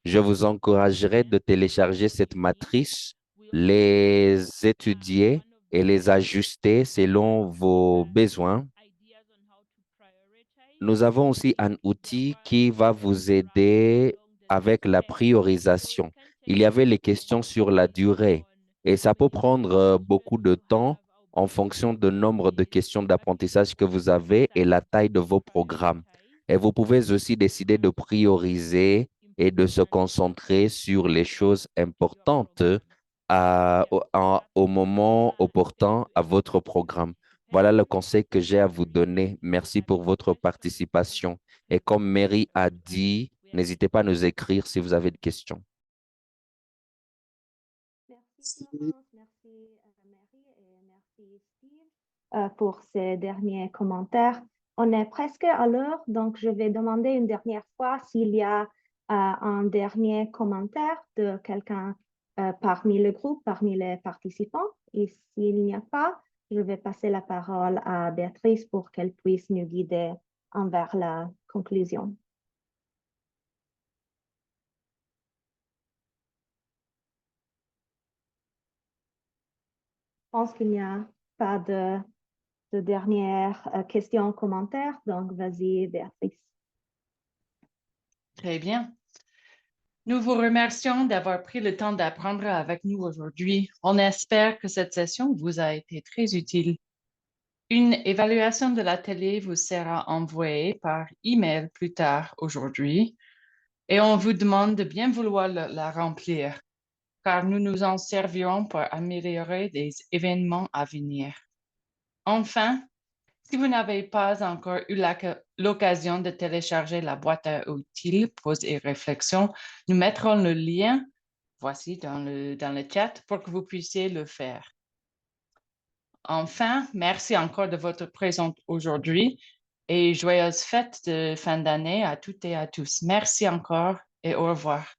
[SPEAKER 10] Je vous encouragerai de télécharger cette matrice, les étudier et les ajuster selon vos besoins. Nous avons aussi un outil qui va vous aider avec la priorisation. Il y avait les questions sur la durée et ça peut prendre beaucoup de temps en fonction du nombre de questions d'apprentissage que vous avez et la taille de vos programmes. Et vous pouvez aussi décider de prioriser et de se concentrer sur les choses importantes au moment opportun à votre programme. Voilà le conseil que j'ai à vous donner. Merci pour votre participation. Et comme Mary a dit, n'hésitez pas à nous écrire si vous avez des questions.
[SPEAKER 8] Merci Florence, merci Mary et merci Steve pour ces derniers commentaires. On est presque à l'heure, donc je vais demander une dernière fois s'il y a un dernier commentaire de quelqu'un parmi le groupe, parmi les participants. Et s'il n'y a pas, je vais passer la parole à Béatrice pour qu'elle puisse nous guider envers la conclusion. Je pense qu'il n'y a pas de dernières questions, commentaires, donc vas-y Béatrice.
[SPEAKER 1] Très bien. Nous vous remercions d'avoir pris le temps d'apprendre avec nous aujourd'hui. On espère que cette session vous a été très utile. Une évaluation de l'atelier vous sera envoyée par email plus tard aujourd'hui et on vous demande de bien vouloir la remplir car nous nous en servirons pour améliorer des événements à venir. Enfin, si vous n'avez pas encore eu l'occasion de télécharger la boîte à outils Pause et réflexion, nous mettrons le lien, voici dans le chat, pour que vous puissiez le faire. Enfin, merci encore de votre présence aujourd'hui et joyeuses fêtes de fin d'année à toutes et à tous. Merci encore et au revoir.